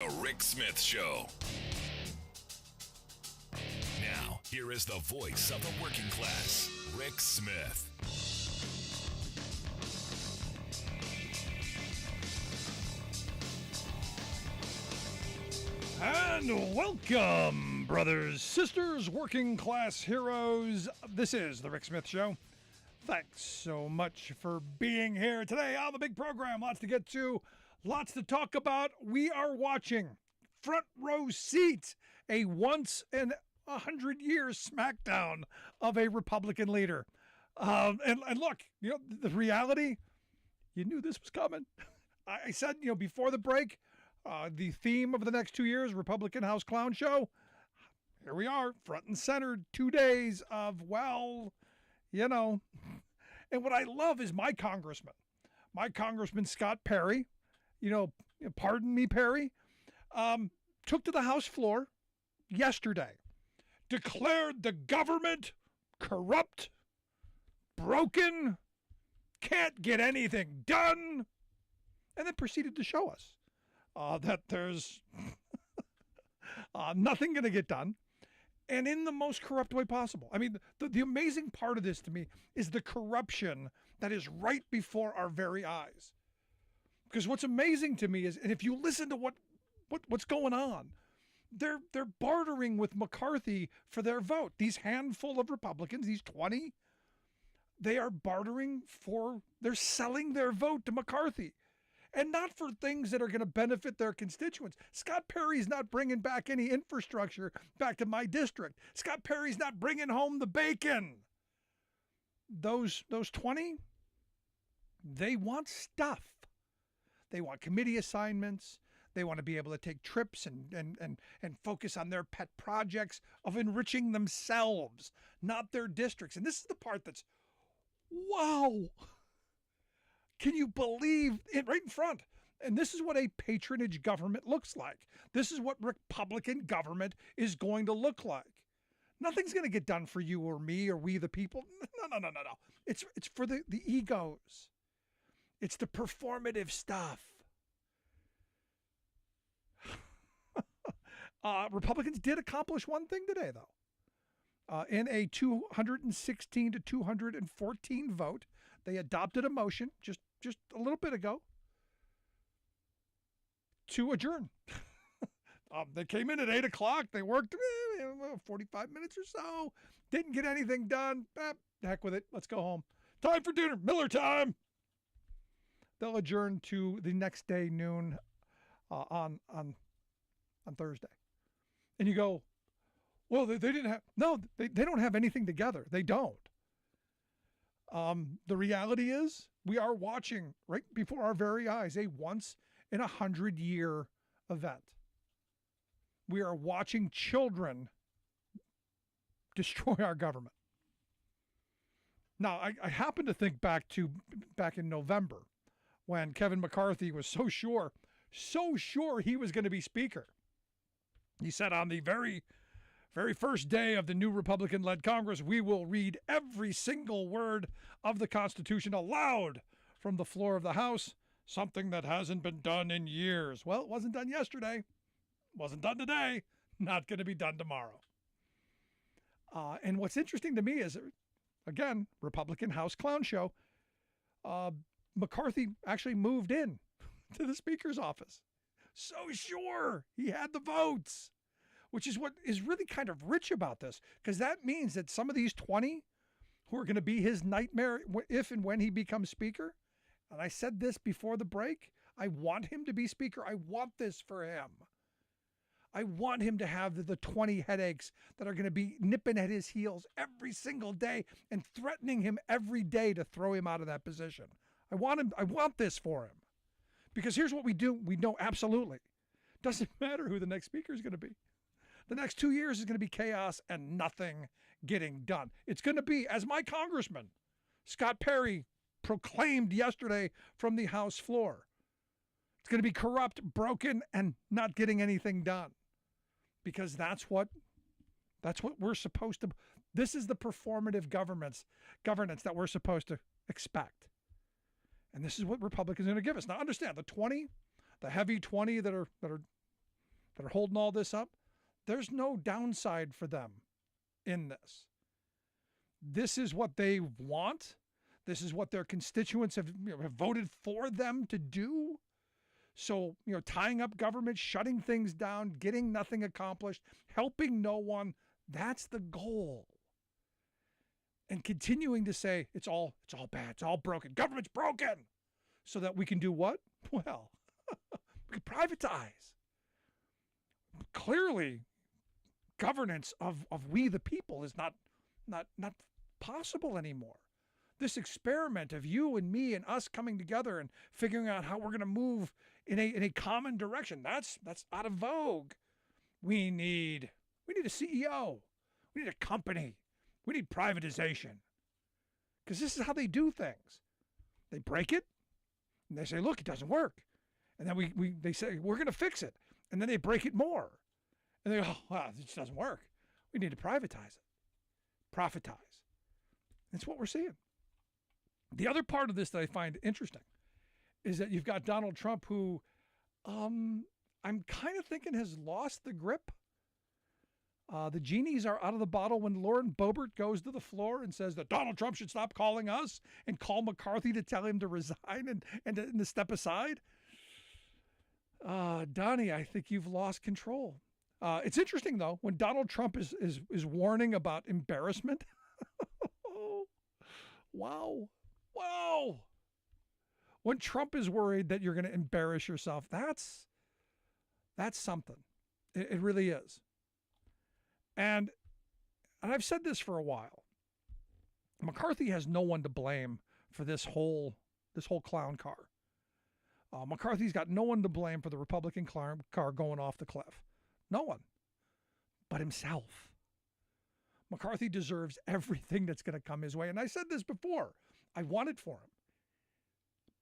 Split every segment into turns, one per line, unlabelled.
The Rick Smith Show. Now, here is the voice of the working class, Rick Smith.
And welcome, brothers, sisters, working class heroes. This is the Rick Smith Show. Thanks so much for being here today on the big program. Lots to get to, lots to talk about. We are watching front row seat, a once in 100 years smackdown of a Republican leader. And look, you know, the reality, you knew this was coming. I said, you know, before the break, the theme of the next 2 years, Republican House Clown Show. Here we are, front and center, 2 days of, well, you know. And what I love is my congressman Scott Perry, pardon me, Perry, took to the House floor yesterday, declared the government corrupt, broken, can't get anything done, and then proceeded to show us that there's nothing going to get done, and in the most corrupt way possible. I mean, the amazing part of this to me is the corruption that is right before our very eyes. Because what's amazing to me is, and if you listen to what's going on, they're bartering with McCarthy for their vote. These handful of Republicans, these 20, they are they're selling their vote to McCarthy. And not for things that are going to benefit their constituents. Scott Perry's not bringing back any infrastructure back to my district. Scott Perry's not bringing home the bacon. Those 20, they want stuff. They want committee assignments. They want to be able to take trips and focus on their pet projects of enriching themselves, not their districts. And this is the part that's, wow. Can you believe it right in front? And this is what a patronage government looks like. This is what Republican government is going to look like. Nothing's going to get done for you or me or we the people. No. It's for the egos. It's the performative stuff. Republicans did accomplish one thing today, though. In a 216 to 214 vote, they adopted a motion just a little bit ago to adjourn. They came in at 8 o'clock. They worked 45 minutes or so. Didn't get anything done. Heck with it. Let's go home. Time for dinner. Miller time. They'll adjourn to the next day, noon, on Thursday. And you go, well, they didn't have, no, they don't have anything together. They don't. The reality is we are watching right before our very eyes a once in 100 year event. We are watching children destroy our government. Now, I happen to think back in November when Kevin McCarthy was so sure he was going to be speaker. He said on the very first day of the new Republican-led Congress, we will read every single word of the Constitution aloud from the floor of the House, something that hasn't been done in years. Well, it wasn't done yesterday, wasn't done today, not going to be done tomorrow. And what's interesting to me is, again, Republican House Clown Show, McCarthy actually moved in to the Speaker's office. So sure, he had the votes. Which is what is really kind of rich about this, because that means that some of these 20 who are going to be his nightmare if and when he becomes speaker, and I said this before the break, I want him to be speaker. I want this for him. I want him to have the 20 headaches that are going to be nipping at his heels every single day and threatening him every day to throw him out of that position. I want this for him. Because here's what we do. We know absolutely. Doesn't matter who the next speaker is going to be. The next 2 years is going to be chaos and nothing getting done. It's going to be, as my congressman, Scott Perry, proclaimed yesterday from the House floor, it's going to be corrupt, broken, and not getting anything done. Because that's what we're supposed to, this is the performative governance that we're supposed to expect. And this is what Republicans are going to give us. Now understand, the heavy 20 that are that are holding all this up, there's no downside for them in this. This is what they want. This is what their constituents have voted for them to do. So, tying up government, shutting things down, getting nothing accomplished, helping no one, that's the goal. And continuing to say, it's all bad, it's all broken, government's broken, so that we can do what? Well, we can privatize. Clearly, governance of we the people is not possible anymore. This experiment of you and me and us coming together and figuring out how we're going to move in a common direction, that's out of vogue. We need a CEO. We need a company. We need privatization. Because this is how they do things. They break it, and they say, look, it doesn't work. And then they say, we're going to fix it. And then they break it more. And they go, wow, this doesn't work. We need to privatize it. Profitize. That's what we're seeing. The other part of this that I find interesting is that you've got Donald Trump, who I'm kind of thinking has lost the grip. The genies are out of the bottle when Lauren Boebert goes to the floor and says that Donald Trump should stop calling us and call McCarthy to tell him to resign and to step aside. Donnie, I think you've lost control. It's interesting, though, when Donald Trump is warning about embarrassment. Wow. When Trump is worried that you're going to embarrass yourself, that's something. It really is. And I've said this for a while. McCarthy has no one to blame for this whole clown car. McCarthy's got no one to blame for the Republican car going off the cliff. No one. But himself. McCarthy deserves everything that's going to come his way. And I said this before. I want it for him.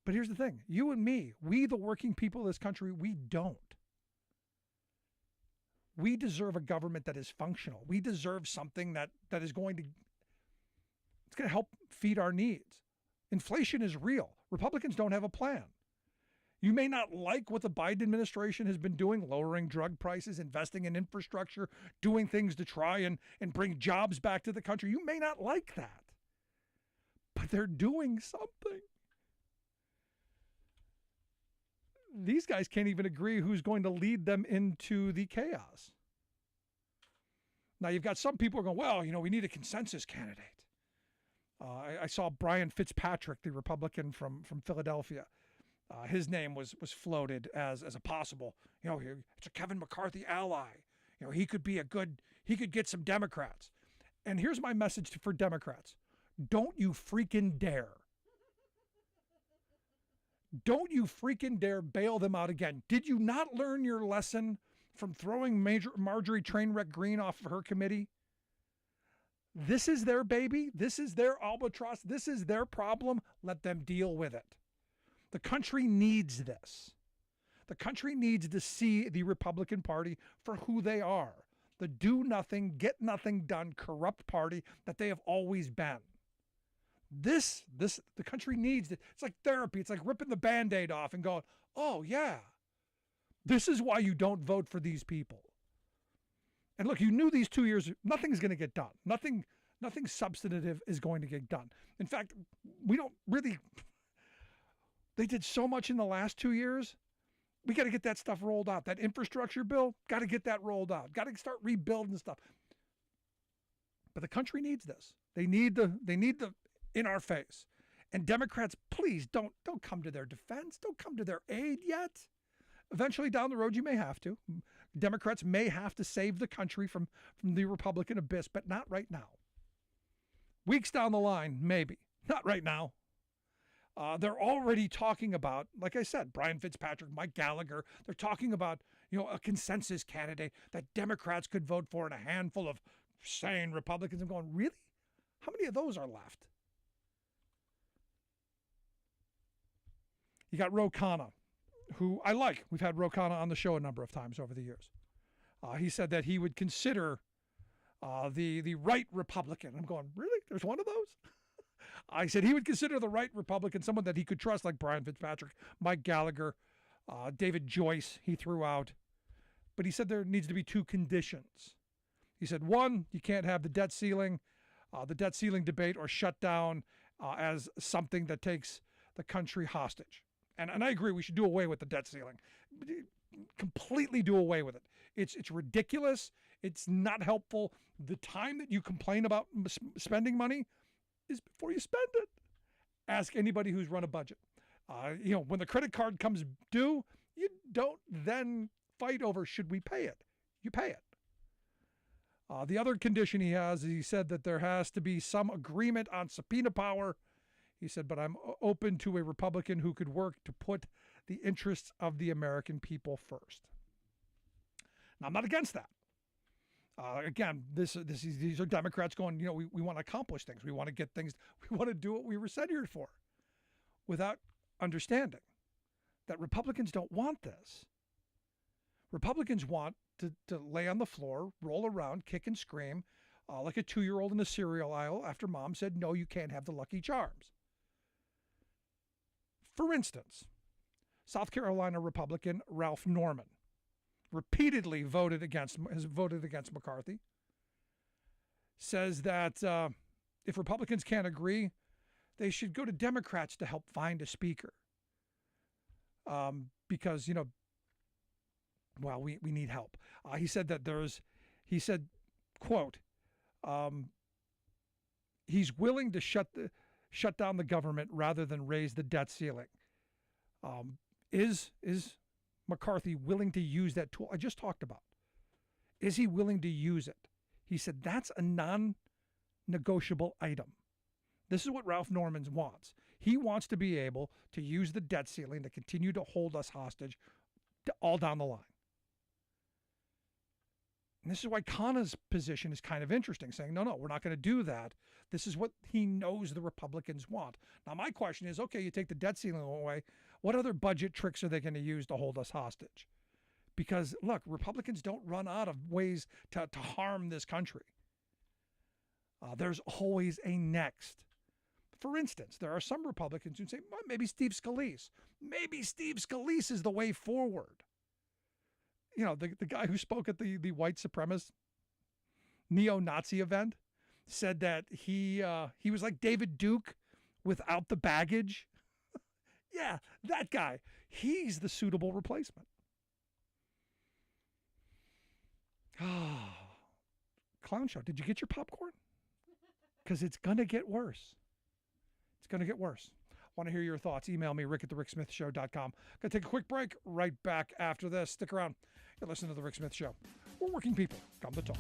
But here's the thing. You and me, we the working people of this country, we don't. We deserve a government that is functional. We deserve something that is going to help feed our needs. Inflation is real. Republicans don't have a plan. You may not like what the Biden administration has been doing, lowering drug prices, investing in infrastructure, doing things to try and bring jobs back to the country. You may not like that. But they're doing something. These guys can't even agree who's going to lead them into the chaos. Now, you've got some people going, well, we need a consensus candidate. I saw Brian Fitzpatrick, the Republican from Philadelphia. His name was floated as a possible, it's a Kevin McCarthy ally. He could get some Democrats. And here's my message for Democrats. Don't you freaking dare. Don't you freaking dare bail them out again. Did you not learn your lesson from throwing Marjorie Trainwreck Green off of her committee? This is their baby. This is their albatross. This is their problem. Let them deal with it. The country needs this. The country needs to see the Republican Party for who they are. The do nothing, get nothing done, corrupt party that they have always been. The country needs it. It's like therapy. It's like ripping the Band-Aid off and going, oh yeah, this is why you don't vote for these people. And look, you knew these 2 years, nothing's going to get done. Nothing substantive is going to get done. In fact, they did so much in the last 2 years. We got to get that stuff rolled out. That infrastructure bill, got to get that rolled out. Got to start rebuilding stuff. But the country needs this. They need the in our face. And Democrats, please don't come to their defense. Don't come to their aid yet. Eventually down the road, you may have to. Democrats may have to save the country from the Republican abyss, but not right now. Weeks down the line, maybe. Not right now. They're already talking about, like I said, Brian Fitzpatrick, Mike Gallagher. They're talking about, a consensus candidate that Democrats could vote for and a handful of sane Republicans. I'm going, really? How many of those are left? You got Ro Khanna, who I like. We've had Ro Khanna on the show a number of times over the years. He said that he would consider the right Republican. I'm going, really? There's one of those? I said he would consider the right Republican someone that he could trust, like Brian Fitzpatrick, Mike Gallagher, David Joyce he threw out. but he said there needs to be 2 conditions. He said, 1, you can't have the debt ceiling debate or shut down as something that takes the country hostage. And I agree, we should do away with the debt ceiling. Completely do away with it. It's ridiculous. It's not helpful. The time that you complain about spending money is before you spend it. Ask anybody who's run a budget. When the credit card comes due, you don't then fight over should we pay it. You pay it. The other condition he has is he said that there has to be some agreement on subpoena power. He said, but I'm open to a Republican who could work to put the interests of the American people first. Now, I'm not against that. Again, these are Democrats going, we want to accomplish things. We want to get things. We want to do what we were sent here for, without understanding that Republicans don't want this. Republicans want to lay on the floor, roll around, kick and scream like a 2-year-old in the cereal aisle after mom said, no, you can't have the Lucky Charms. For instance, South Carolina Republican Ralph Norman repeatedly has voted against McCarthy, says that if Republicans can't agree, they should go to Democrats to help find a speaker. Because, we need help. He said that quote, he's willing to shut down the government rather than raise the debt ceiling. Is McCarthy willing to use that tool I just talked about? Is he willing to use it? He said that's a non-negotiable item. This is what Ralph Norman wants. He wants to be able to use the debt ceiling to continue to hold us hostage all down the line. And this is why Kana's position is kind of interesting, saying, no, we're not going to do that. This is what he knows the Republicans want. Now, my question is, okay, you take the debt ceiling away. What other budget tricks are they going to use to hold us hostage? Because, look, Republicans don't run out of ways to harm this country. There's always a next. For instance, there are some Republicans who say, well, maybe Steve Scalise. Maybe Steve Scalise is the way forward. The guy who spoke at the white supremacist neo-Nazi event said that he was like David Duke without the baggage. Yeah, that guy. He's the suitable replacement. Clown show. Did you get your popcorn? Because it's going to get worse. It's going to get worse. Want to hear your thoughts? Email me, rick@thericksmithshow.com. Going to take a quick break. Right back after this. Stick around. You're listening to The Rick Smith Show. We're working people. Come to talk.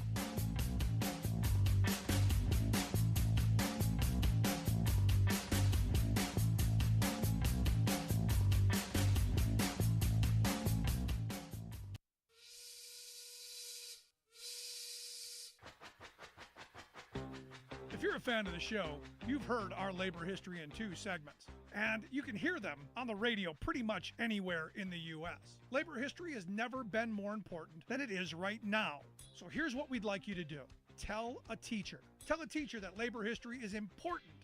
If you're a fan of the show, you've heard our labor history in 2 segments, and you can hear them on the radio pretty much anywhere in the U.S. Labor history has never been more important than it is right now. So here's what we'd like you to do. Tell a teacher. Tell a teacher that labor history is important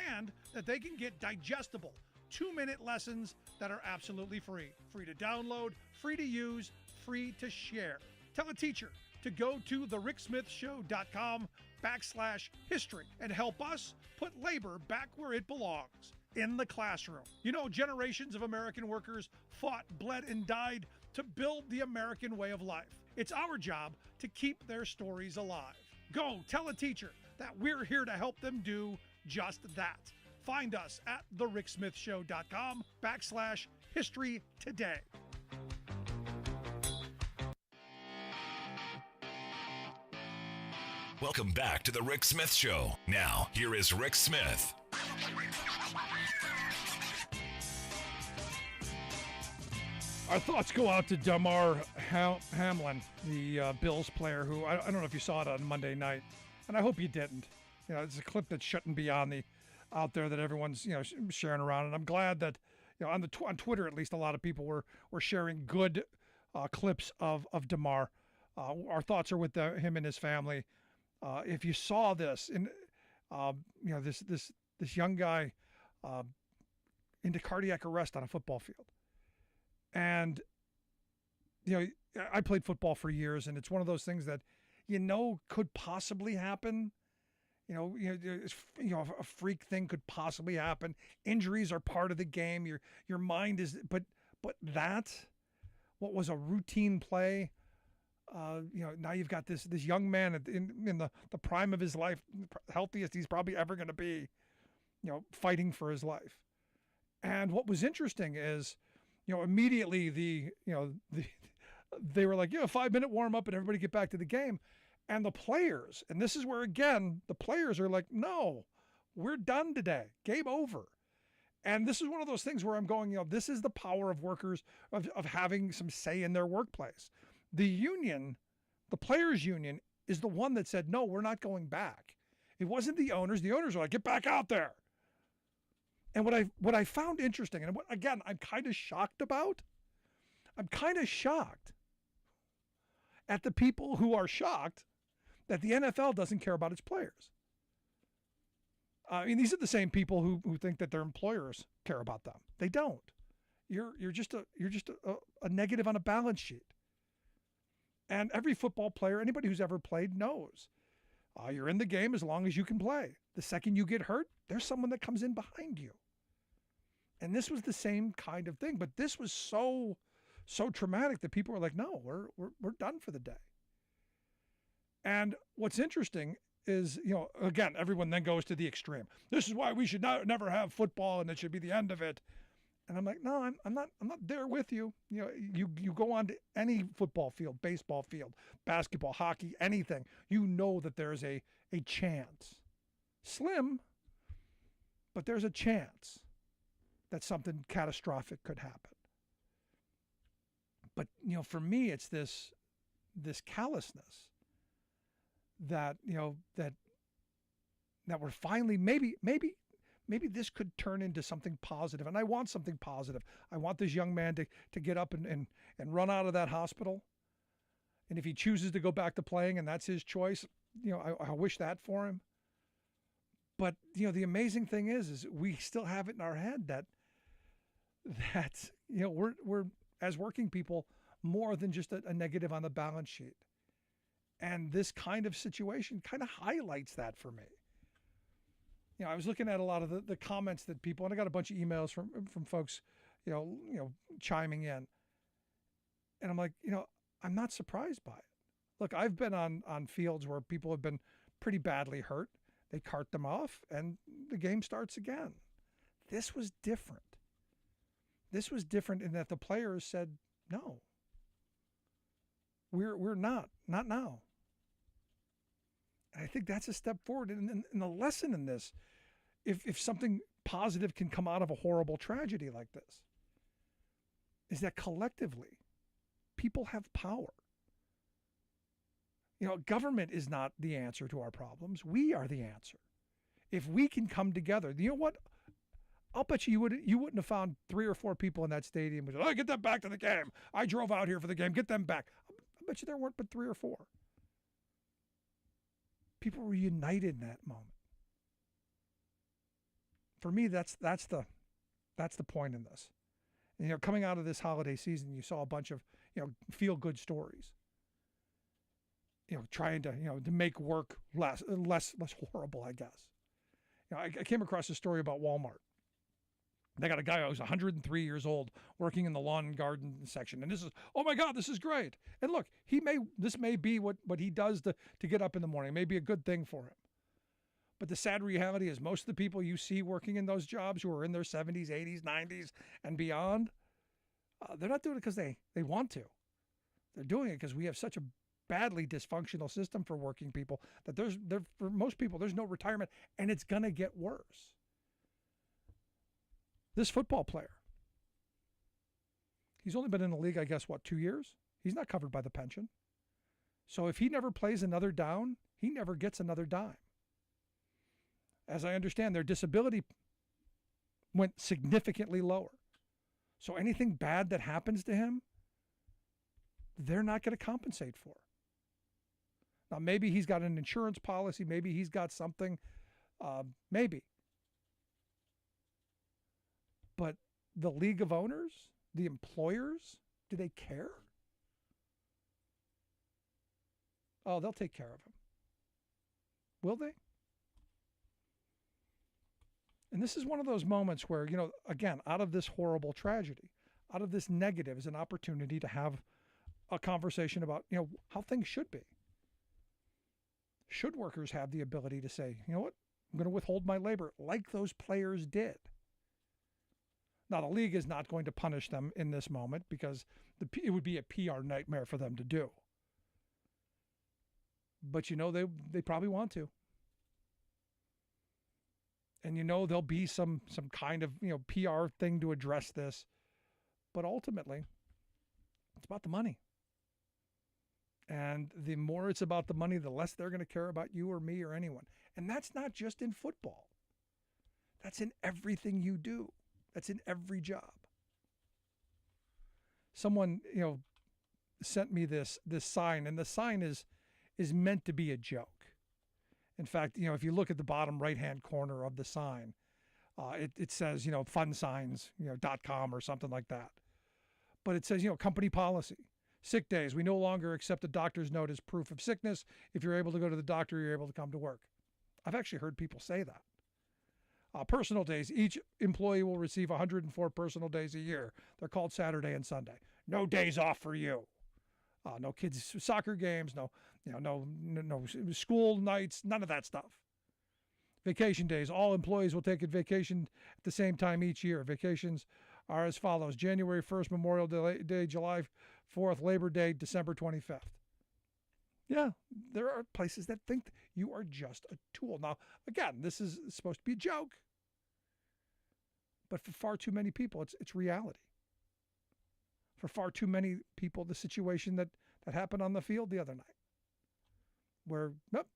and that they can get digestible 2-minute lessons that are absolutely free. Free to download, free to use, free to share. Tell a teacher to go to thericksmithshow.com/history and help us put labor back where it belongs, in the classroom. Generations of American workers fought, bled, and died to build the American way of life. It's our job to keep their stories alive. Go tell a teacher that we're here to help them do just that. Find us at thericksmithshow.com/history today.
Welcome back to The Rick Smith Show. Now, here is Rick Smith.
Our thoughts go out to Damar Hamlin, the Bills player, who I don't know if you saw it on Monday night, and I hope you didn't. It's a clip that shouldn't be out there that everyone's sharing around, and I'm glad that on Twitter at least a lot of people were sharing good clips of Damar. Our thoughts are with him and his family. If you saw this, this young guy into cardiac arrest on a football field, and I played football for years, and it's one of those things that could possibly happen. A freak thing could possibly happen. Injuries are part of the game. Your mind is, but that, what was a routine play, now you've got this young man in the prime of his life, healthiest he's probably ever going to be, fighting for his life. And what was interesting is, immediately they were like, 5-minute warm up and everybody get back to the game. And the players, and this is where, again, the players are like, no, we're done today. Game over. And this is one of those things where I'm going, this is the power of workers, of having some say in their workplace. The union, the players' union, is the one that said, no, we're not going back. It wasn't the owners. The owners were like, get back out there. And what I found interesting, and again, I'm kind of shocked about, at the people who are shocked that the NFL doesn't care about its players. I mean, these are the same people who think that their employers care about them. They don't. You're just a negative on a balance sheet. And every football player, anybody who's ever played, knows you're in the game as long as you can play. The second you get hurt, there's someone that comes in behind you. And this was the same kind of thing, but this was so traumatic that people were like, no, we're done for the day. And what's interesting is, again, everyone then goes to the extreme. This is why we should never have football, and it should be the end of it. And I'm like, no, I'm not there with you. You go on to any football field, baseball field, basketball, hockey, anything. You know that there's a chance, slim, but there's a chance that something catastrophic could happen. But for me, it's this callousness that that we're finally maybe this could turn into something positive. And I want something positive. I want this young man to get up and run out of that hospital. And if he chooses to go back to playing and that's his choice, I wish that for him. But the amazing thing is we still have it in our head that we're as working people more than just a negative on the balance sheet. And this kind of situation kind of highlights that for me. I was looking at a lot of the comments that people, and I got a bunch of emails from folks, chiming in. And I'm like, I'm not surprised by it. Look, I've been on fields where people have been pretty badly hurt. They cart them off and the game starts again. This was different. This was different in that the players said, no, we're not now. And I think that's a step forward. And the lesson in this, if something positive can come out of a horrible tragedy like this, is that collectively, people have power. Government is not the answer to our problems. We are the answer. If we can come together, you know what? I'll bet you wouldn't have found 3 or 4 people in that stadium who said, get them back to the game. I drove out here for the game. Get them back. I bet you there weren't but 3 or 4. People were united in that moment. For me, that's the point in this. And, coming out of this holiday season, you saw a bunch of feel good stories. Trying to to make work less horrible, I guess. I came across a story about Walmart. They got a guy who's 103 years old working in the lawn and garden section. And this is, oh my God, this is great. And look, this may be what he does to get up in the morning. It may be a good thing for him. But the sad reality is most of the people you see working in those jobs who are in their 70s, 80s, 90s, and beyond, they're not doing it because they want to. They're doing it because we have such a badly dysfunctional system for working people that for most people, there's no retirement, and it's going to get worse. This football player, he's only been in the league, I guess, 2 years? He's not covered by the pension. So if he never plays another down, he never gets another dime. As I understand, their disability went significantly lower. So anything bad that happens to him, they're not going to compensate for. Now, maybe he's got an insurance policy. Maybe he's got something. Maybe. But the league of owners, the employers, do they care? Oh, they'll take care of him. Will they? And this is one of those moments where, again, out of this horrible tragedy, out of this negative is an opportunity to have a conversation about, how things should be. Should workers have the ability to say, you know what, I'm going to withhold my labor like those players did? Now, the league is not going to punish them in this moment because it would be a PR nightmare for them to do. But, they probably want to. And, there'll be some kind of, PR thing to address this. But ultimately, it's about the money. And the more it's about the money, the less they're going to care about you or me or anyone. And that's not just in football. That's in everything you do. That's in every job. Someone, sent me this sign, and the sign is meant to be a joke. In fact, if you look at the bottom right-hand corner of the sign, it says, funsigns.com or something like that. But it says, company policy. Sick days. We no longer accept a doctor's note as proof of sickness. If you're able to go to the doctor, you're able to come to work. I've actually heard people say that. Personal days. Each employee will receive 104 personal days a year. They're called Saturday and Sunday. No days off for you. No kids' soccer games. No school nights. None of that stuff. Vacation days. All employees will take a vacation at the same time each year. Vacations are as follows: January 1st, Memorial Day, July 4th, Labor Day, December 25th. Yeah, there are places that think you are just a tool. Now, again, this is supposed to be a joke. But for far too many people, it's reality. For far too many people, the situation that happened on the field the other night, where, nope,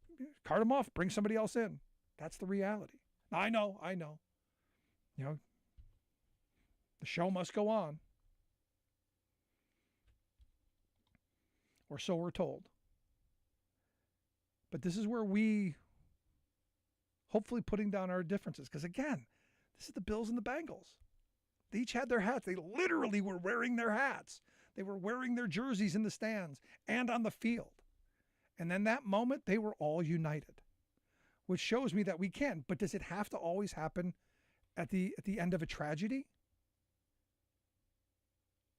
cart them off, bring somebody else in. That's the reality. Now, I know. The show must go on. Or so we're told. But this is where we, hopefully putting down our differences. Because again, this is the Bills and the Bengals. They each had their hats. They literally were wearing their hats. They were wearing their jerseys in the stands and on the field. And then that moment, they were all united. Which shows me that we can. But does it have to always happen at the end of a tragedy?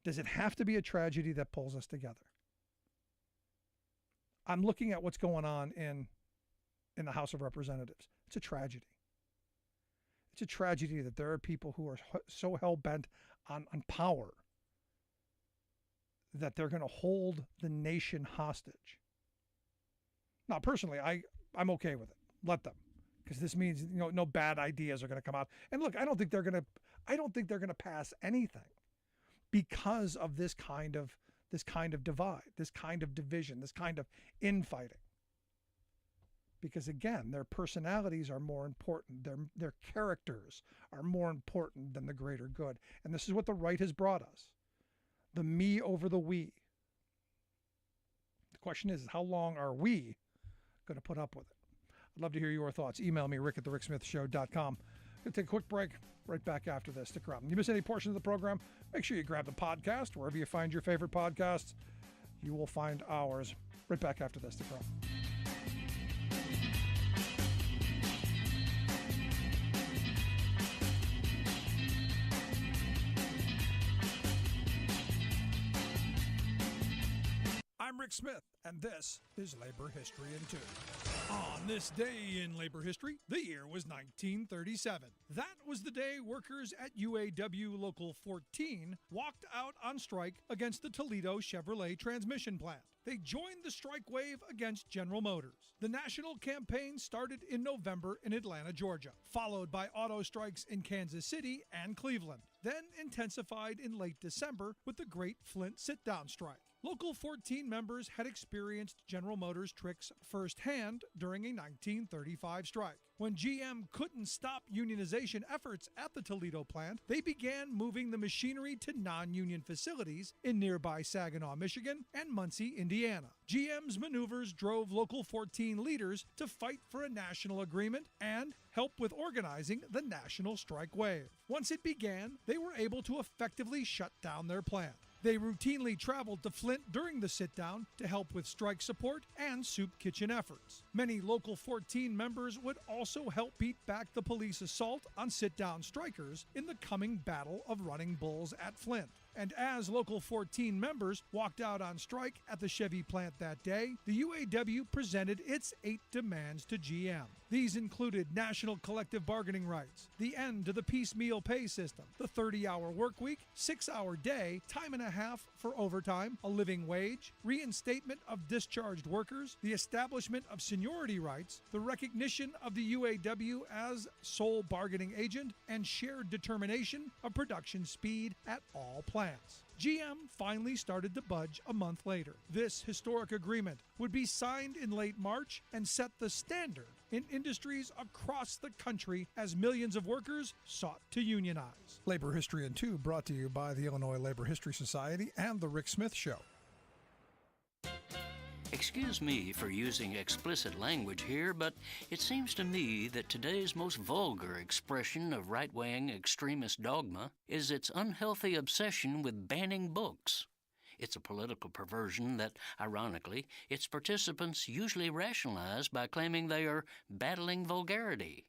Does it have to be a tragedy that pulls us together? I'm looking at what's going on in the House of Representatives. It's a tragedy. It's a tragedy that there are people who are so hell-bent on power that they're going to hold the nation hostage. Now, personally, I'm okay with it. Let them. Because this means no bad ideas are going to come out. And look, I don't think they're going to pass anything because of this kind of divide, this kind of division, this kind of infighting. Because again, their personalities are more important. Their characters are more important than the greater good. And this is what the right has brought us. The me over the we. The question is how long are we going to put up with it? I'd love to hear your thoughts. Email me, rick@thericksmithshow.com. We'll take a quick break. Right back after this. Stick around. If you miss any portion of the program, make sure you grab the podcast. Wherever you find your favorite podcasts, you will find ours. Right back after this. Stick around. I'm Rick Smith, and this is Labor History in 2. On this day in labor history, the year was 1937. That was the day workers at UAW Local 14 walked out on strike against the Toledo Chevrolet transmission plant. They joined the strike wave against General Motors. The national campaign started in November in Atlanta, Georgia, followed by auto strikes in Kansas City and Cleveland, then intensified in late December with the Great Flint Sit-Down Strike. Local 14 members had experienced General Motors' tricks firsthand during a 1935 strike. When GM couldn't stop unionization efforts at the Toledo plant, they began moving the machinery to non-union facilities in nearby Saginaw, Michigan, and Muncie, Indiana. GM's maneuvers drove Local 14 leaders to fight for a national agreement and help with organizing the national strike wave. Once it began, they were able to effectively shut down their plant. They routinely traveled to Flint during the sit-down to help with strike support and soup kitchen efforts. Many Local 14 members would also help beat back the police assault on sit-down strikers in the coming Battle of Running Bulls at Flint. And as Local 14 members walked out on strike at the Chevy plant that day, the UAW presented its 8 demands to GM. These included national collective bargaining rights, the end to the piecemeal pay system, the 30-hour work week, 6-hour day, time and a half for overtime, a living wage, reinstatement of discharged workers, the establishment of seniority rights, the recognition of the UAW as sole bargaining agent, and shared determination of production speed at all plants. GM finally started to budge a month later. This historic agreement would be signed in late March and set the standard in industries across the country as millions of workers sought to unionize. Labor History in 2 brought to you by the Illinois Labor History Society and The Rick Smith Show.
Excuse me for using explicit language here, but it seems to me that today's most vulgar expression of right-wing extremist dogma is its unhealthy obsession with banning books. It's a political perversion that, ironically, its participants usually rationalize by claiming they are battling vulgarity.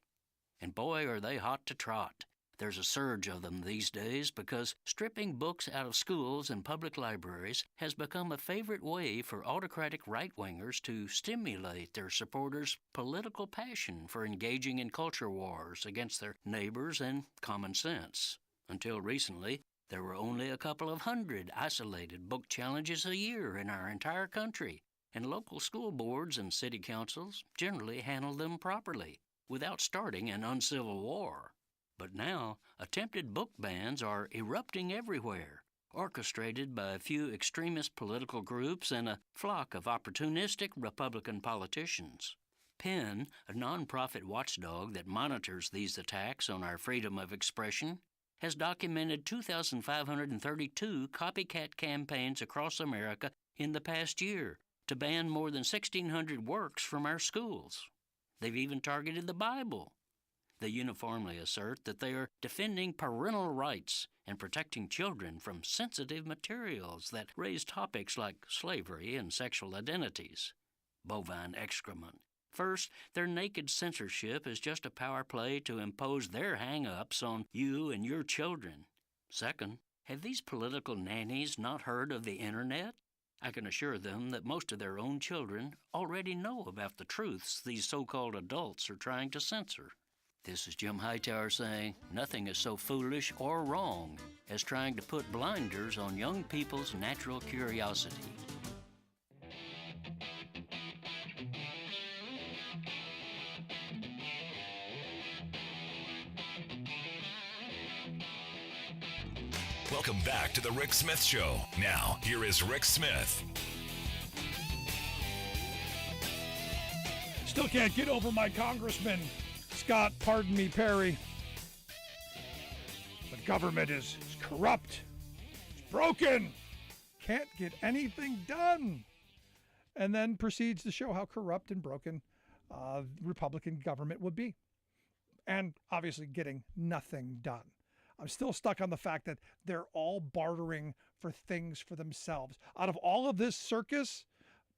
And boy, are they hot to trot. There's a surge of them these days because stripping books out of schools and public libraries has become a favorite way for autocratic right-wingers to stimulate their supporters' political passion for engaging in culture wars against their neighbors and common sense. Until recently, there were only a couple of hundred isolated book challenges a year in our entire country, and local school boards and city councils generally handled them properly, without starting an uncivil war. But now, attempted book bans are erupting everywhere, orchestrated by a few extremist political groups and a flock of opportunistic Republican politicians. PEN, a nonprofit watchdog that monitors these attacks on our freedom of expression, has documented 2,532 copycat campaigns across America in the past year to ban more than 1,600 works from our schools. They've even targeted the Bible. They uniformly assert that they are defending parental rights and protecting children from sensitive materials that raise topics like slavery and sexual identities. Bovine excrement. First, their naked censorship is just a power play to impose their hang-ups on you and your children. Second, have these political nannies not heard of the Internet? I can assure them that most of their own children already know about the truths these so-called adults are trying to censor. This is Jim Hightower saying nothing is so foolish or wrong as trying to put blinders on young people's natural curiosity.
Welcome back to the Rick Smith Show. Now, here is Rick Smith.
Still can't get over my congressman, Scott, pardon me, Perry. The government is corrupt. It's broken. Can't get anything done. And then proceeds to show how corrupt and broken Republican government would be. And obviously getting nothing done. I'm still stuck on the fact that they're all bartering for things for themselves. Out of all of this circus,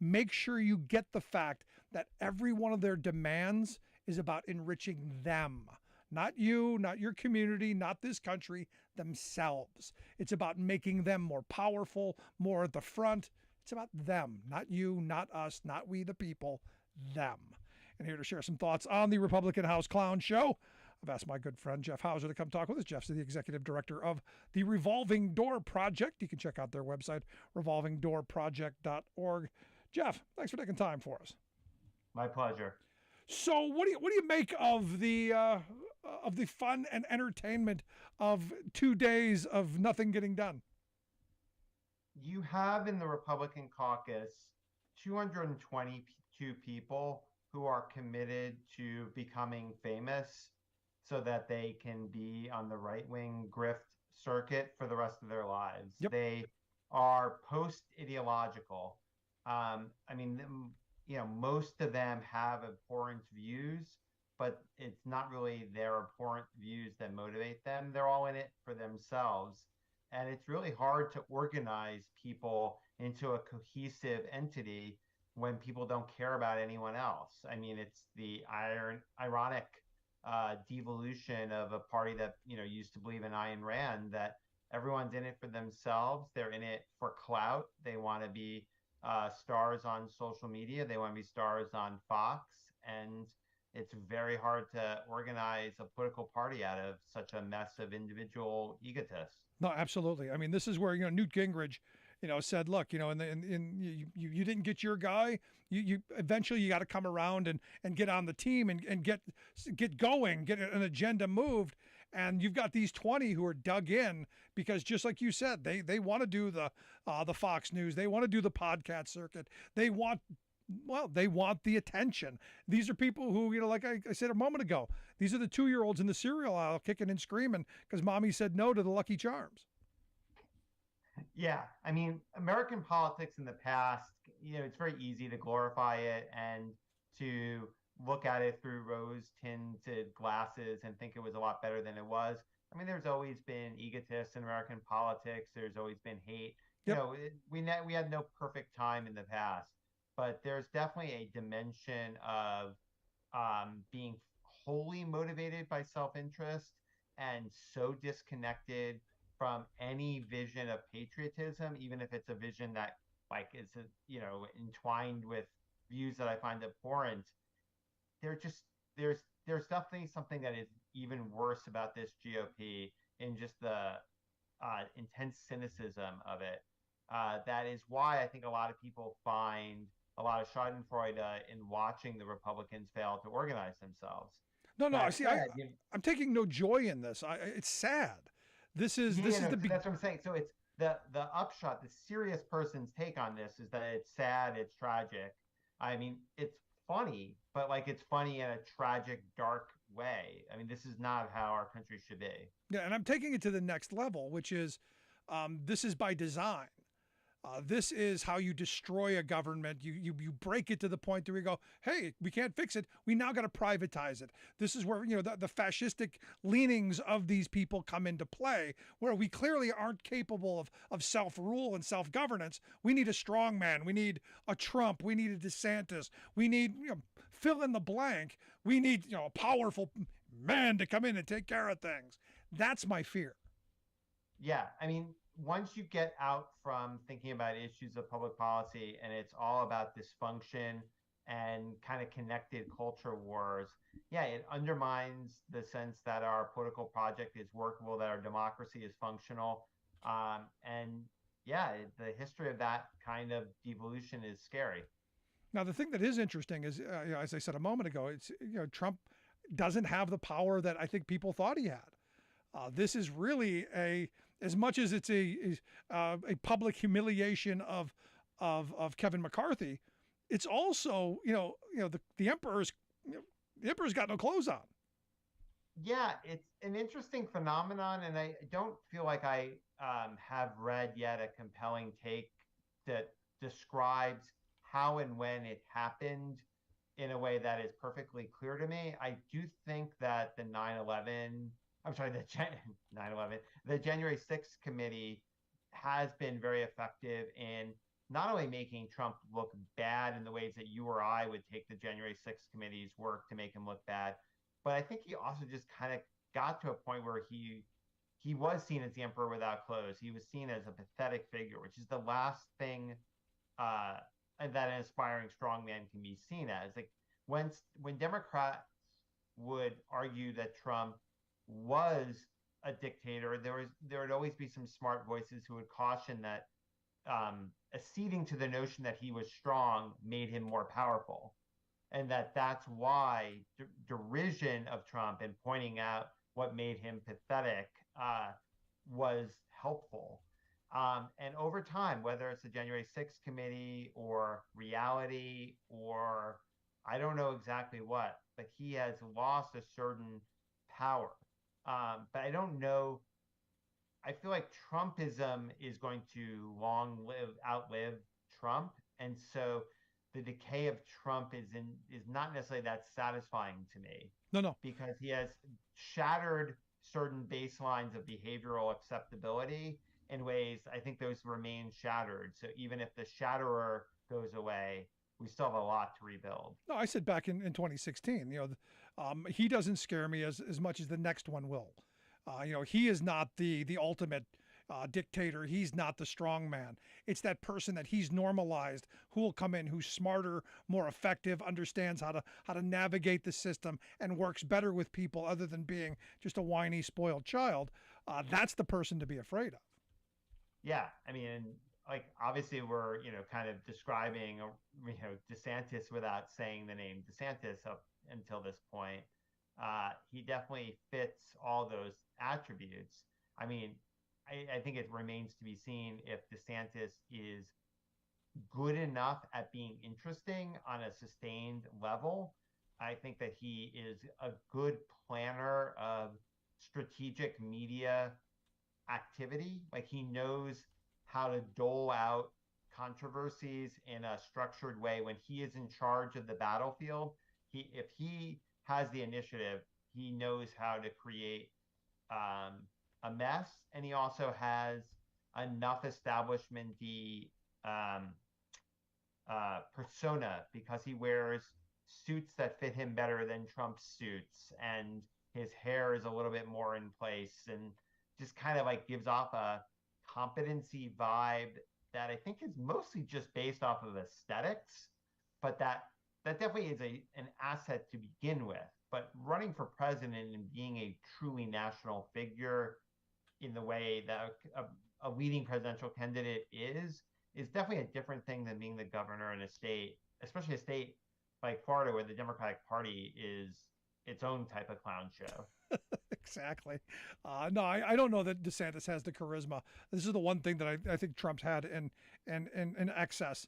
make sure you get the fact that every one of their demands is about enriching them. Not you, not your community, not this country, themselves. It's about making them more powerful, more at the front. It's about them, not you, not us, not we the people, them. And here to share some thoughts on the Republican House Clown Show, I've asked my good friend Jeff Hauser to come talk with us. Jeff's the executive director of the Revolving Door Project. You can check out their website, revolvingdoorproject.org. Jeff, thanks for taking time for us.
My pleasure.
So, what do you make of the fun and entertainment of 2 days of nothing getting done?
You have in the Republican caucus 222 people who are committed to becoming famous so that they can be on the right-wing grift circuit for the rest of their lives.
Yep.
They are post-ideological. Most of them have abhorrent views, but it's not really their abhorrent views that motivate them. They're all in it for themselves. And it's really hard to organize people into a cohesive entity when people don't care about anyone else. I mean, it's the ironic devolution of a party that used to believe in Ayn Rand, that everyone's in it for themselves. They're in it for clout. They want to be stars on social media. They want to be stars on Fox, and it's very hard to organize a political party out of such a mess of individual egotists.
No, absolutely. I mean, this is where Newt Gingrich, said, look, you didn't get your guy. You eventually you got to come around and get on the team and get going, get an agenda moved. And you've got these 20 who are dug in because, just like you said, they want to do the Fox News, they want to do the podcast circuit, they want the attention. These are people who, like I said a moment ago, these are the 2-year-olds in the cereal aisle kicking and screaming because mommy said no to the Lucky Charms.
Yeah, I mean, American politics in the past, it's very easy to glorify it and to look at it through rose-tinted glasses and think it was a lot better than it was. I mean, there's always been egotists in American politics. There's always been hate.
Yep.
We had no perfect time in the past, but there's definitely a dimension of being wholly motivated by self-interest and so disconnected from any vision of patriotism, even if it's a vision that is entwined with views that I find abhorrent. There's definitely something that is even worse about this GOP in just the intense cynicism of it. That is why I think a lot of people find a lot of Schadenfreude in watching the Republicans fail to organize themselves.
No, I'm taking no joy in this. It's sad. This is
that's what I'm saying. So it's the upshot, the serious person's take on this is that it's sad, it's tragic. I mean, it's funny, but it's funny in a tragic, dark way. I mean, this is not how our country should be.
Yeah, and I'm taking it to the next level, which is this is by design. This is how you destroy a government. You break it to the point where you go, hey, we can't fix it. We now got to privatize it. This is where the fascistic leanings of these people come into play, where we clearly aren't capable of self-rule and self-governance. We need a strong man. We need a Trump. We need a DeSantis. We need fill in the blank. We need a powerful man to come in and take care of things. That's my fear.
Yeah, I mean, once you get out from thinking about issues of public policy and it's all about dysfunction and kind of connected culture wars, yeah, it undermines the sense that our political project is workable, that our democracy is functional. And yeah, the history of that kind of devolution is scary.
Now, the thing that is interesting is, as I said a moment ago, it's Trump doesn't have the power that I think people thought he had. This is really as much as it's a public humiliation of Kevin McCarthy, it's also the emperor's got no clothes on.
Yeah, it's an interesting phenomenon, and I don't feel like I have read yet a compelling take that describes how and when it happened in a way that is perfectly clear to me. I do think that the 9/11, the January 6th committee has been very effective in not only making Trump look bad in the ways that you or I would take the January 6th committee's work to make him look bad, but I think he also just kind of got to a point where he was seen as the emperor without clothes. He was seen as a pathetic figure, which is the last thing that an aspiring strongman can be seen as. When Democrats would argue that Trump was a dictator, there would always be some smart voices who would caution that acceding to the notion that he was strong made him more powerful, and that's why derision of Trump and pointing out what made him pathetic was helpful. And over time, whether it's the January 6th committee or reality or I don't know exactly what, but he has lost a certain power. But I don't know. I feel like Trumpism is going to outlive Trump. And so the decay of Trump is not necessarily that satisfying to me.
No.
Because he has shattered certain baselines of behavioral acceptability. in ways, I think those remain shattered. So even if the shatterer goes away, we still have a lot to rebuild.
No, I said back in 2016, he doesn't scare me as much as the next one will. He is not the ultimate dictator. He's not the strong man. It's that person that he's normalized who will come in, who's smarter, more effective, understands how to navigate the system, and works better with people other than being just a whiny, spoiled child. That's the person to be afraid of.
Yeah, I mean, like obviously we're kind of describing DeSantis without saying the name DeSantis up until this point. He definitely fits all those attributes. I mean, I think it remains to be seen if DeSantis is good enough at being interesting on a sustained level. I think that he is a good planner of strategic media activity. Like he knows how to dole out controversies in a structured way when he is in charge of the battlefield. If he has the initiative, he knows how to create a mess, and he also has enough establishment-y persona because he wears suits that fit him better than Trump's suits, and his hair is a little bit more in place, and just kind of like gives off a competency vibe that I think is mostly just based off of aesthetics, but that definitely is an asset to begin with. But running for president and being a truly national figure in the way that a leading presidential candidate is definitely a different thing than being the governor in a state, especially a state like Florida, where the Democratic Party is its own type of clown show.
Exactly. No, I don't know that DeSantis has the charisma. This is the one thing that I think Trump's had in excess.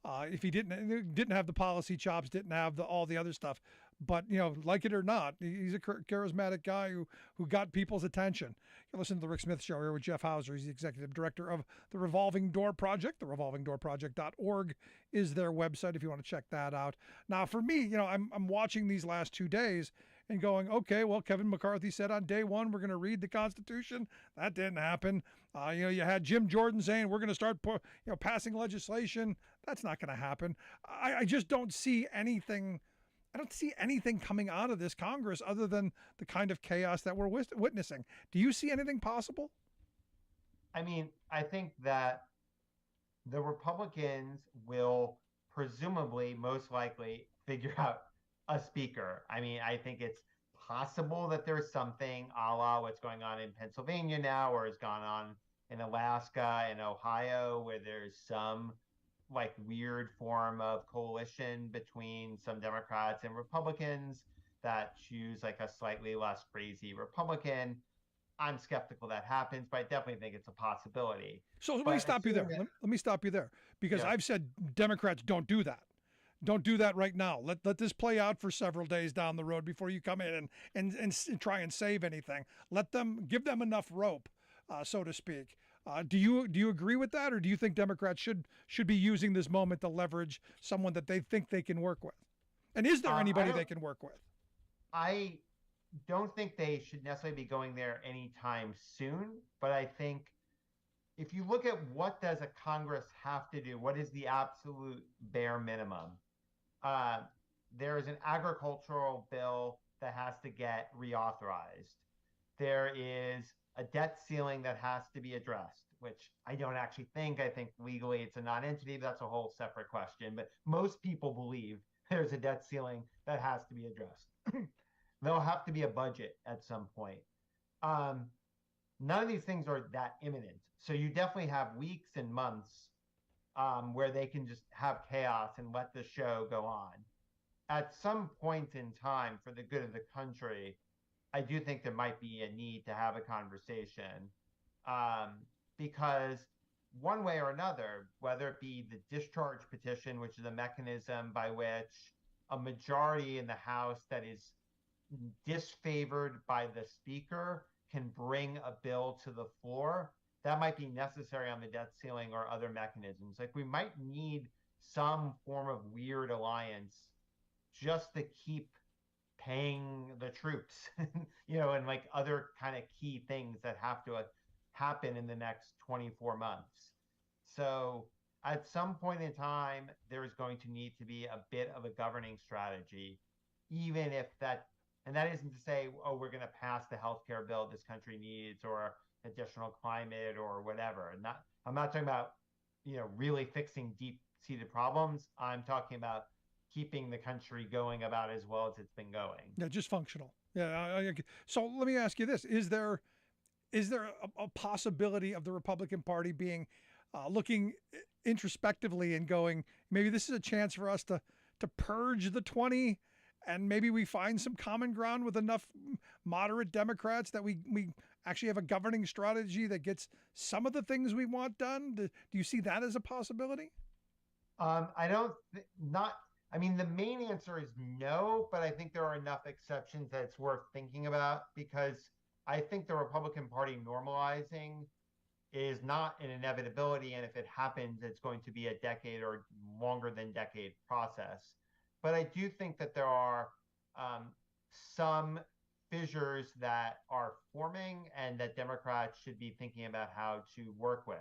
If he didn't have the policy chops, didn't have all the other stuff, but like it or not, he's a charismatic guy who got people's attention. You listen to the Rick Smith Show here with Jeff Hauser. He's the executive director of the Revolving Door Project. The revolvingdoorproject.org is their website if you want to check that out. Now, for me, I'm watching these last 2 days and going, okay, well, Kevin McCarthy said on day one, we're going to read the Constitution. That didn't happen. You had Jim Jordan saying we're going to start passing legislation. That's not going to happen. I just don't see anything. I don't see anything coming out of this Congress other than the kind of chaos that we're witnessing. Do you see anything possible?
I mean, I think that the Republicans will presumably, most likely, figure out a speaker. I mean, I think it's possible that there's something a la what's going on in Pennsylvania now, or has gone on in Alaska and Ohio, where there's some like weird form of coalition between some Democrats and Republicans that choose like a slightly less crazy Republican. I'm skeptical that happens, but I definitely think it's a possibility.
So let me stop you there. Let me stop you there, because I've said Democrats don't do that. Don't do that right now. Let this play out for several days down the road before you come in and try and save anything. Give them enough rope, so to speak. Do you agree with that, or do you think Democrats should be using this moment to leverage someone that they think they can work with? And is there anybody they can work with?
I don't think they should necessarily be going there anytime soon, but I think if you look at what does a Congress have to do, what is the absolute bare minimum? There is an agricultural bill that has to get reauthorized. There is a debt ceiling that has to be addressed, which I don't actually think. I think legally it's a non-entity. That's a whole separate question. But most people believe there's a debt ceiling that has to be addressed. There'll have to be a budget at some point. None of these things are that imminent. So you definitely have weeks and months where they can just have chaos and let the show go on. At some point in time, for the good of the country, I do think there might be a need to have a conversation because one way or another, whether it be the discharge petition, which is a mechanism by which a majority in the House that is disfavored by the Speaker can bring a bill to the floor, that might be necessary on the debt ceiling or other mechanisms. Like we might need some form of weird alliance just to keep paying the troops, and like other kind of key things that have to happen in the next 24 months. So at some point in time, there is going to need to be a bit of a governing strategy, even if that, and that isn't to say, oh, we're going to pass the healthcare bill this country needs or additional climate or whatever. I'm not talking about, really fixing deep-seated problems. I'm talking about keeping the country going about as well as it's been going.
Yeah, just functional. Yeah. So let me ask you this: is there a possibility of the Republican Party being looking introspectively and going, maybe this is a chance for us to purge the 20, and maybe we find some common ground with enough moderate Democrats that we actually have a governing strategy that gets some of the things we want done? Do you see that as a possibility?
I don't not. I mean, the main answer is no, but I think there are enough exceptions that it's worth thinking about, because I think the Republican Party normalizing is not an inevitability, and if it happens, it's going to be a decade or longer than decade process. But I do think that there are some fissures that are forming and that Democrats should be thinking about how to work with.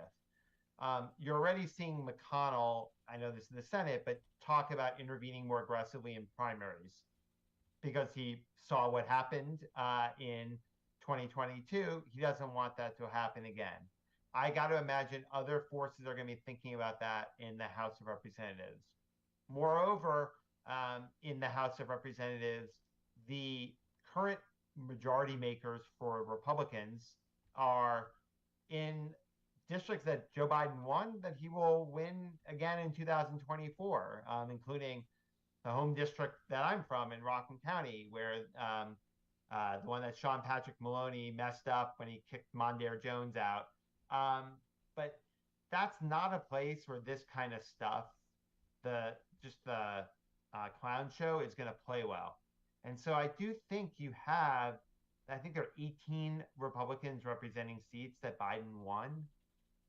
You're already seeing McConnell, I know this is the Senate, but talk about intervening more aggressively in primaries because he saw what happened in 2022. He doesn't want that to happen again. I got to imagine other forces are going to be thinking about that in the House of Representatives. Moreover, in the House of Representatives, the current majority makers for Republicans are in districts that Joe Biden won, that he will win again in 2024, including the home district that I'm from in Rockland County, where the one that Sean Patrick Maloney messed up when he kicked Mondaire Jones out. But that's not a place where this kind of stuff, the clown show, is going to play well. And so I do think I think there are 18 Republicans representing seats that Biden won.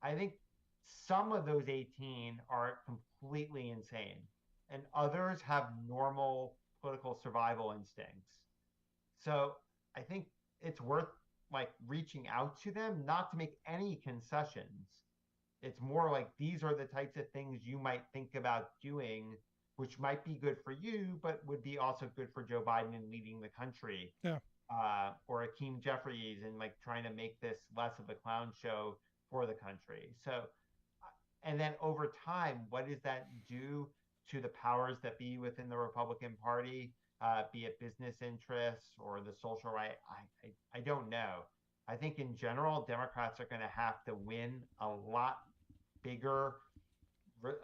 I think some of those 18 are completely insane, and others have normal political survival instincts. So I think it's worth reaching out to them, not to make any concessions. It's more like, these are the types of things you might think about doing, which might be good for you, but would be also good for Joe Biden in leading the country.
Yeah.
Or Akeem Jeffries, and trying to make this less of a clown show for the country. So, and then over time, what does that do to the powers that be within the Republican Party, be it business interests or the social right? I don't know. I think in general, Democrats are going to have to win a lot bigger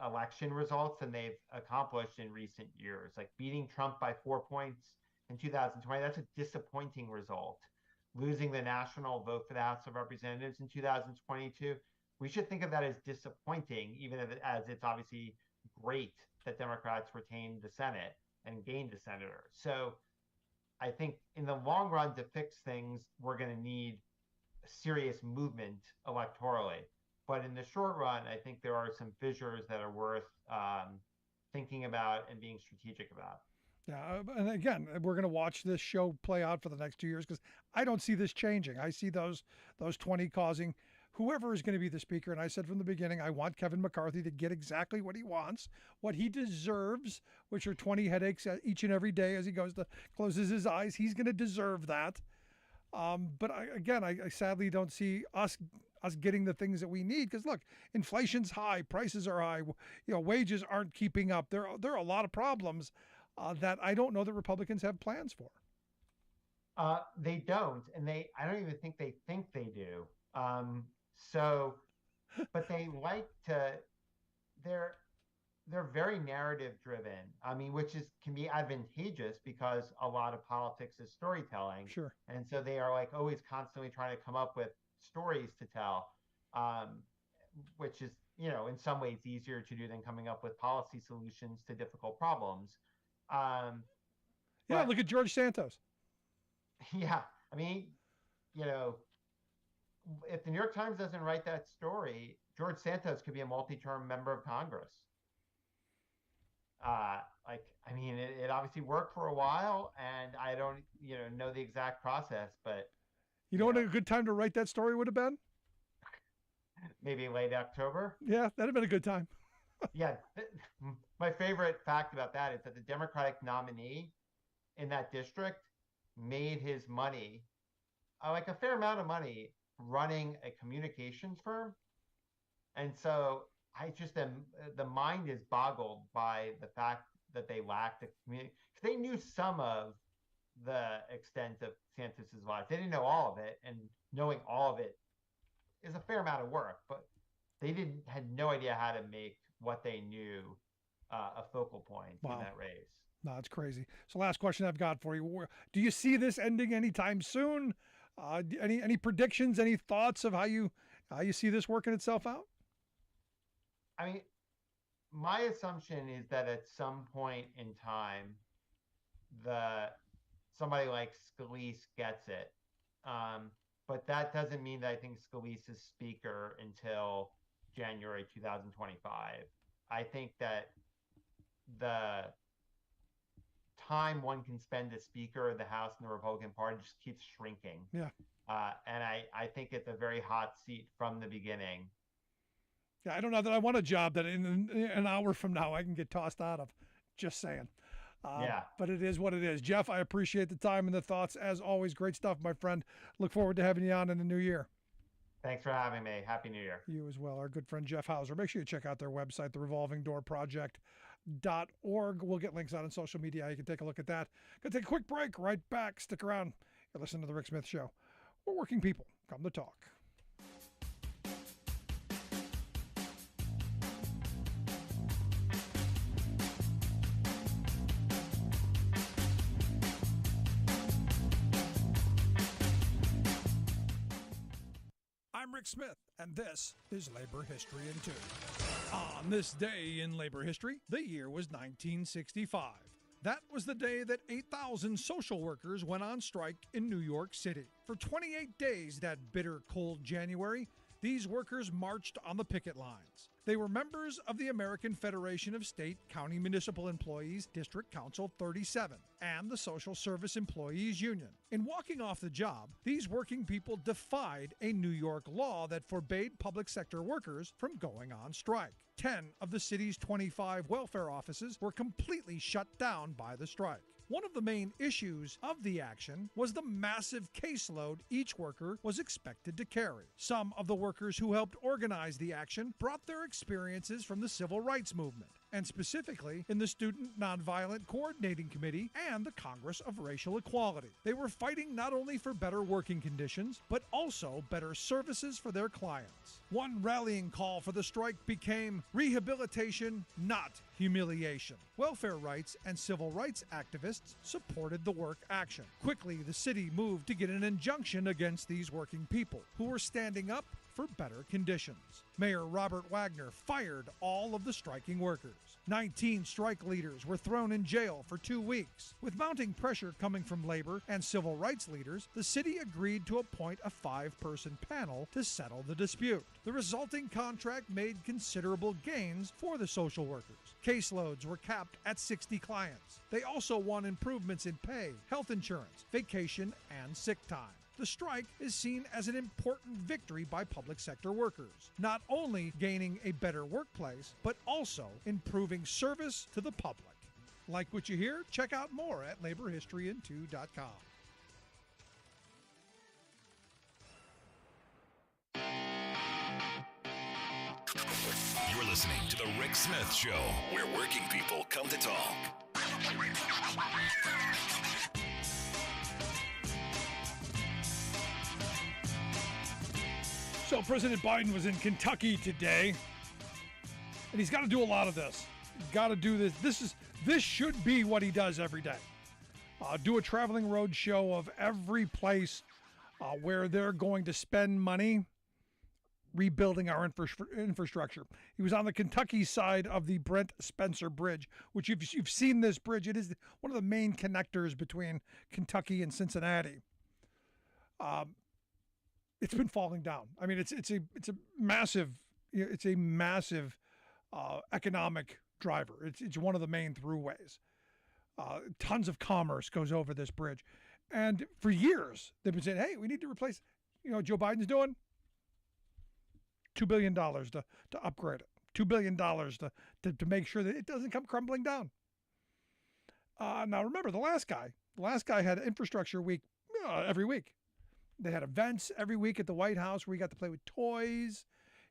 election results than they've accomplished in recent years. Like beating Trump by 4 points in 2020, that's a disappointing result. Losing the national vote for the House of Representatives in 2022, we should think of that as disappointing, even as it's obviously great that Democrats retained the Senate and gained a senator. So I think in the long run, to fix things, we're going to need serious movement electorally. But in the short run, I think there are some fissures that are worth thinking about and being strategic about.
Yeah, and again, we're going to watch this show play out for the next 2 years, because I don't see this changing. I see those 20 causing whoever is going to be the speaker. And I said from the beginning, I want Kevin McCarthy to get exactly what he wants, what he deserves, which are 20 headaches each and every day as he closes his eyes. He's going to deserve that. But I sadly don't see us getting the things that we need, because look, inflation's high, prices are high, wages aren't keeping up. There are a lot of problems that I don't know that Republicans have plans for.
They don't, and I don't even think they do. But they like to. They're very narrative driven. I mean, which can be advantageous because a lot of politics is storytelling.
Sure.
And so they are always constantly trying to come up with stories to tell, which is, in some ways easier to do than coming up with policy solutions to difficult problems.
Look at George Santos.
Yeah. I mean, if the New York Times doesn't write that story, George Santos could be a multi-term member of Congress. It obviously worked for a while, and I don't, know the exact process, but
what a good time to write that story would have been?
maybe late October.
Yeah, that'd have been a good time.
Yeah. My favorite fact about that is that the Democratic nominee in that district made his money, like a fair amount of money, running a communications firm. And so I just am, the mind is boggled by the fact that they lacked a community. They knew some of the extent of Santis's life. They didn't know all of it, and knowing all of it is a fair amount of work, but they didn't had no idea how to make what they knew a focal point in that race.
No, it's crazy. So last question I've got for you. Do you see this ending anytime soon? Any predictions, any thoughts of how you see this working itself out?
I mean, my assumption is that at some point in time, somebody like Scalise gets it. But that doesn't mean that I think Scalise is speaker until January 2025. I think that the time one can spend as Speaker of the House in the Republican Party just keeps shrinking.
Yeah.
And I think it's a very hot seat from the beginning.
Yeah, I don't know that I want a job that in an hour from now I can get tossed out of. Just saying.
Yeah.
But it is what it is. Jeff, I appreciate the time and the thoughts. As always, great stuff, my friend. Look forward to having you on in the new year.
Thanks for having me. Happy New Year.
You as well. Our good friend Jeff Hauser. Make sure you check out their website, therevolvingdoorproject.org. We'll get links out on social media. You can take a look at that. Gonna take a quick break. Right back. Stick around. You're listening to The Rick Smith Show. We're working people. Come to talk. I'm Rick Smith, and this is Labor History in 2. On this day in labor history, the year was 1965. That was the day that 8,000 social workers went on strike in New York City. For 28 days that bitter, cold January, these workers marched on the picket lines. They were members of the American Federation of State County Municipal Employees District Council 37 and the Social Service Employees Union. In walking off the job, these working people defied a New York law that forbade public sector workers from going on strike. 10 of the city's 25 welfare offices were completely shut down by the strike. One of the main issues of the action was the massive caseload each worker was expected to carry. Some of the workers who helped organize the action brought their experiences from the civil rights movement, and specifically in the Student Nonviolent Coordinating Committee and the Congress of Racial Equality. They were fighting not only for better working conditions, but also better services for their clients. One rallying call for the strike became rehabilitation, not humiliation. Welfare rights and civil rights activists supported the work action. Quickly, the city moved to get an injunction against these working people who were standing up for better conditions. Mayor Robert Wagner fired all of the striking workers. 19 strike leaders were thrown in jail for 2 weeks. With mounting pressure coming from labor and civil rights leaders, the city agreed to appoint a 5-person panel to settle the dispute. The resulting contract made considerable gains for the social workers. Caseloads were capped at 60 clients. They also won improvements in pay, health insurance, vacation, and sick time. The strike is seen as an important victory by public sector workers, not only gaining a better workplace, but also improving service to the public. Like what you hear? Check out more at laborhistoryin2.com.
You're listening to The Rick Smith Show, where working people come to talk.
So President Biden was in Kentucky today, and he's got to do a lot of this. He's got to do this. This should be what he does every day. Do a traveling road show of every place where they're going to spend money rebuilding our infrastructure. He was on the Kentucky side of the Brent Spencer Bridge, which you've seen this bridge. It is one of the main connectors between Kentucky and Cincinnati. It's been falling down. I mean, it's a massive economic driver. It's one of the main throughways. Tons of commerce goes over this bridge, and for years they've been saying, "Hey, we need to replace." You know what Joe Biden's doing? $2 billion to upgrade it. $2 billion to make sure that it doesn't come crumbling down. Now, remember, the last guy had infrastructure week every week. They had events every week at the White House where he got to play with toys.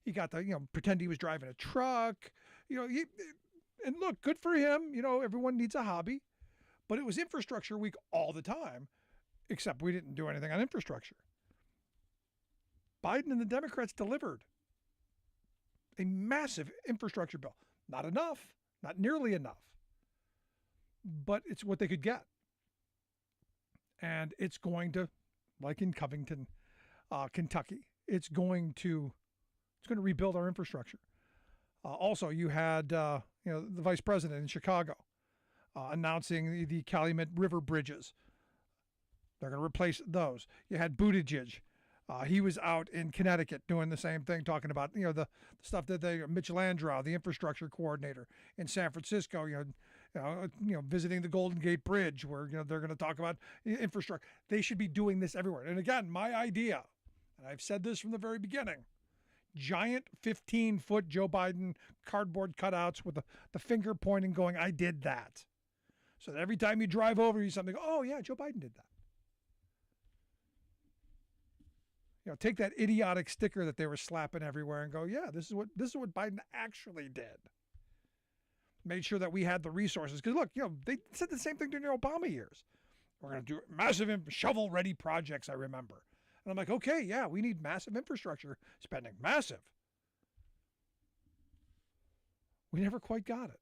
He got to, pretend he was driving a truck. And look, good for him. Everyone needs a hobby. But it was infrastructure week all the time, except we didn't do anything on infrastructure. Biden and the Democrats delivered a massive infrastructure bill. Not enough, not nearly enough, but it's what they could get. And it's going to, like in Covington, Kentucky, it's going to rebuild our infrastructure. Also, you had the vice president in Chicago announcing the Calumet River bridges. They're going to replace those. You had Buttigieg. He was out in Connecticut doing the same thing, talking about the stuff that Mitch Landrieu, the infrastructure coordinator in San Francisco, visiting the Golden Gate Bridge, where they're going to talk about infrastructure. They should be doing this everywhere. And again, my idea, and I've said this from the very beginning, giant 15-foot Joe Biden cardboard cutouts with the finger pointing, going, "I did that," so that every time you drive over, you something, "Oh yeah, Joe Biden did that." Take that idiotic sticker that they were slapping everywhere and go, "Yeah, this is what Biden actually did." Made sure that we had the resources, because look, they said the same thing during the Obama years. We're going to do massive shovel-ready projects. I remember, and I'm like, okay, yeah, we need massive infrastructure spending, massive. We never quite got it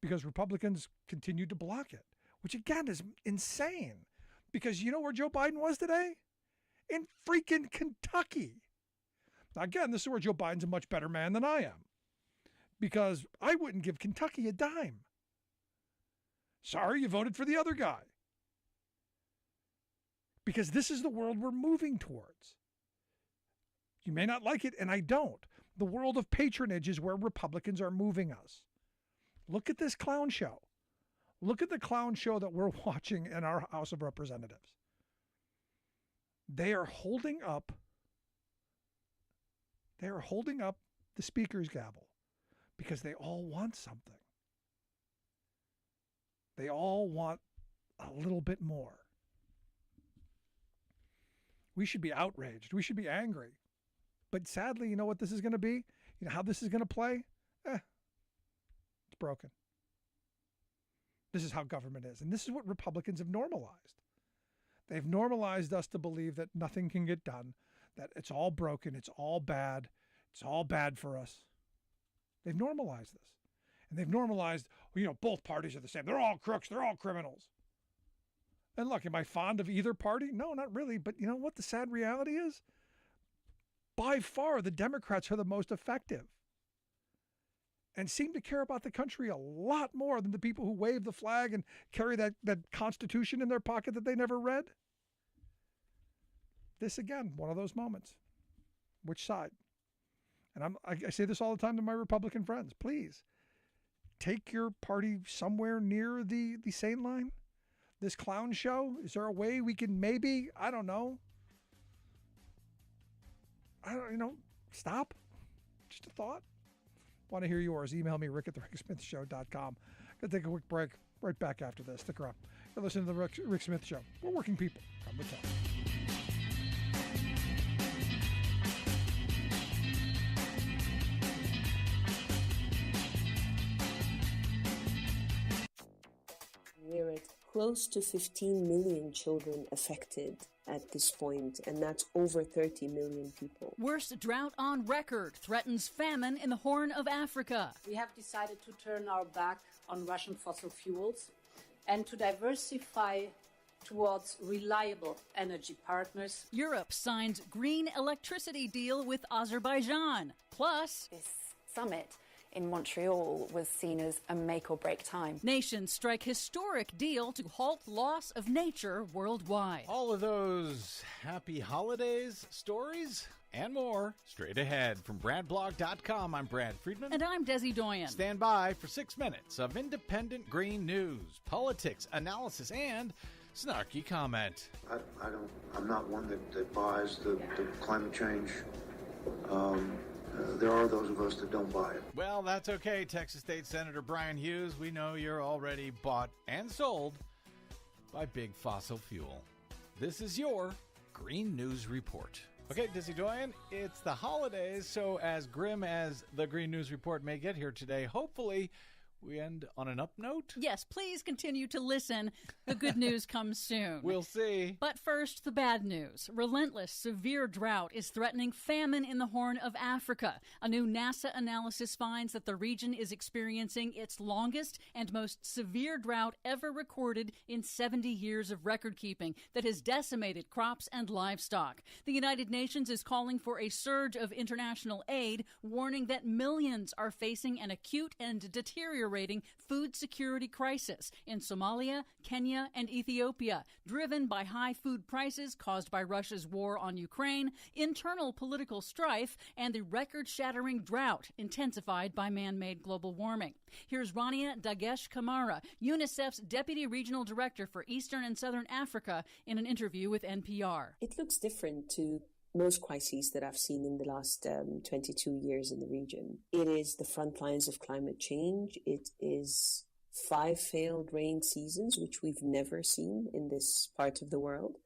because Republicans continued to block it, which again is insane. Because you know where Joe Biden was today? In freaking Kentucky. Now, again, this is where Joe Biden's a much better man than I am, because I wouldn't give Kentucky a dime. Sorry, you voted for the other guy. Because this is the world we're moving towards. You may not like it, and I don't. The world of patronage is where Republicans are moving us. Look at this clown show. Look at the clown show that we're watching in our House of Representatives. They are holding up the speaker's gavel because they all want something. They all want a little bit more. We should be outraged. We should be angry. But sadly, you know what this is going to be? You know how this is going to play? It's broken. This is how government is. And this is what Republicans have normalized. They've normalized us to believe that nothing can get done, that it's all broken, it's all bad for us. They've normalized this. And they've normalized, both parties are the same. They're all crooks, they're all criminals. And look, am I fond of either party? No, not really. But you know what the sad reality is? By far, the Democrats are the most effective and seem to care about the country a lot more than the people who wave the flag and carry that Constitution in their pocket that they never read. This, again, one of those moments. Which side? And I say this all the time to my Republican friends. Please, take your party somewhere near the sane line. This clown show, is there a way we can maybe, stop? Just a thought. Want to hear yours? Email me, rick@thericksmithshow.com. Gonna take a quick break. Right back after this. Stick around. You're listening to the Rick Smith Show. We're working people from the top.
We're at close to 15 million children affected at this point, and that's over 30 million people.
Worst drought on record threatens famine in the Horn of Africa.
We have decided to turn our back on Russian fossil fuels and to diversify towards reliable energy partners.
Europe signed green electricity deal with Azerbaijan. Plus,
this summit in Montreal was seen as a make or break time.
Nations strike historic deal to halt loss of nature worldwide.
All of those happy holidays stories and more straight ahead from BradBlog.com. I'm Brad Friedman.
And I'm Desi Doyen.
Stand by for 6 minutes of independent green news, politics, analysis, and snarky comment.
I'm not one that buys the climate change there are those of us that don't buy it.
Well, that's okay, Texas State Senator Brian Hughes. We know you're already bought and sold by big fossil fuel. This is your Green News Report. Okay, Dizzy Doyen, it's the holidays, so as grim as the Green News Report may get here today, hopefully we end on an up note?
Yes, please continue to listen. The good news comes soon.
We'll see.
But first, the bad news. Relentless, severe drought is threatening famine in the Horn of Africa. A new NASA analysis finds that the region is experiencing its longest and most severe drought ever recorded in 70 years of record keeping that has decimated crops and livestock. The United Nations is calling for a surge of international aid, warning that millions are facing an acute and deteriorating food security crisis in Somalia, Kenya, and Ethiopia, driven by high food prices caused by Russia's war on Ukraine, internal political strife, and the record-shattering drought intensified by man-made global warming. Here's Rania Dagesh Kamara, UNICEF's Deputy Regional Director for Eastern and Southern Africa, in an interview with NPR.
It looks different to most crises that I've seen in the last 22 years in the region. It is the front lines of climate change. It is 5 failed rain seasons, which we've never seen in this part of the world,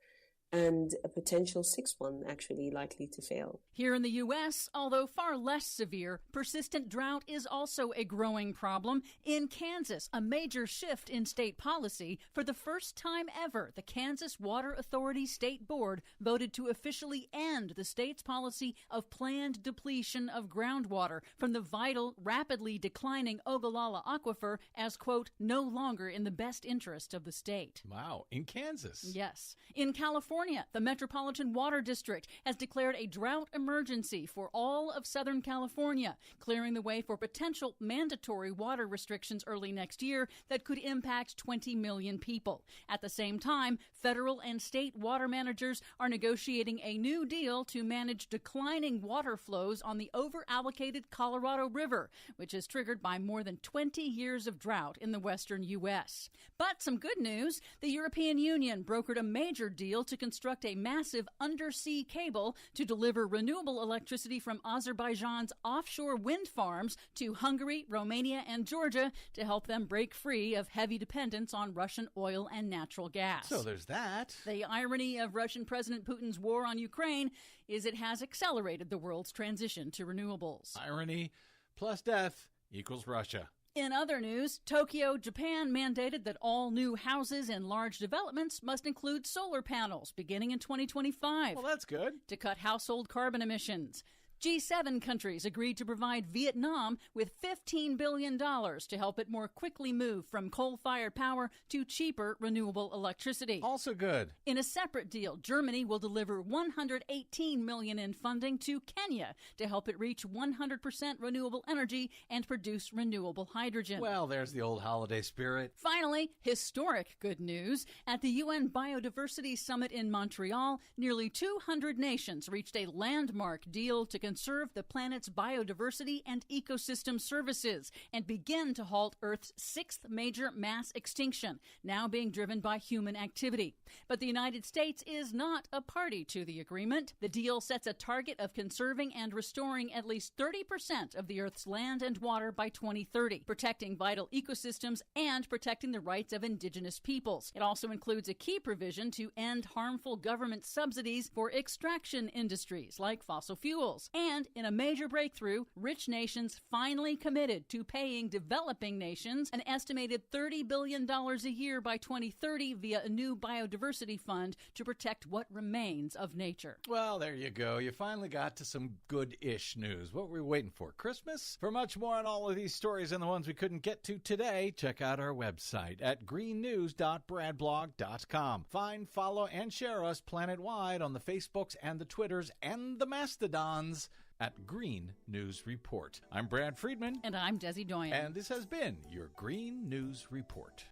and a potential 6th one actually likely to fail.
Here in the U.S., although far less severe, persistent drought is also a growing problem. In Kansas, a major shift in state policy. For the first time ever, the Kansas Water Authority State Board voted to officially end the state's policy of planned depletion of groundwater from the vital, rapidly declining Ogallala Aquifer as, quote, no longer in the best interest of the state.
Wow, in Kansas?
Yes. In California, the Metropolitan Water District has declared a drought emergency for all of Southern California, clearing the way for potential mandatory water restrictions early next year that could impact 20 million people. At the same time, federal and state water managers are negotiating a new deal to manage declining water flows on the over-allocated Colorado River, which is triggered by more than 20 years of drought in the western U.S. But some good news, the European Union brokered a major deal to construct a massive undersea cable to deliver renewable electricity from Azerbaijan's offshore wind farms to Hungary, Romania, and Georgia to help them break free of heavy dependence on Russian oil and natural gas.
So there's that.
The irony of Russian President Putin's war on Ukraine is it has accelerated the world's transition to renewables.
Irony plus death equals Russia.
In other news, Tokyo, Japan mandated that all new houses in large developments must include solar panels beginning in 2025.
Well, that's good.
To cut household carbon emissions. G7 countries agreed to provide Vietnam with $15 billion to help it more quickly move from coal-fired power to cheaper renewable electricity.
Also good.
In a separate deal, Germany will deliver $118 million in funding to Kenya to help it reach 100% renewable energy and produce renewable hydrogen.
Well, there's the old holiday spirit.
Finally, historic good news. At the UN Biodiversity Summit in Montreal, nearly 200 nations reached a landmark deal to conserve the planet's biodiversity and ecosystem services and begin to halt Earth's 6th major mass extinction, now being driven by human activity. But the United States is not a party to the agreement. The deal sets a target of conserving and restoring at least 30% of the Earth's land and water by 2030, protecting vital ecosystems and protecting the rights of indigenous peoples. It also includes a key provision to end harmful government subsidies for extraction industries like fossil fuels. And in a major breakthrough, rich nations finally committed to paying developing nations an estimated $30 billion a year by 2030 via a new biodiversity fund to protect what remains of nature.
Well, there you go. You finally got to some good-ish news. What were we waiting for? Christmas? For much more on all of these stories and the ones we couldn't get to today, check out our website at greennews.bradblog.com. Find, follow, and share us planet-wide on the Facebooks and the Twitters and the Mastodons at Green News Report. I'm Brad Friedman.
And I'm Desi Doyen.
And this has been your Green News Report.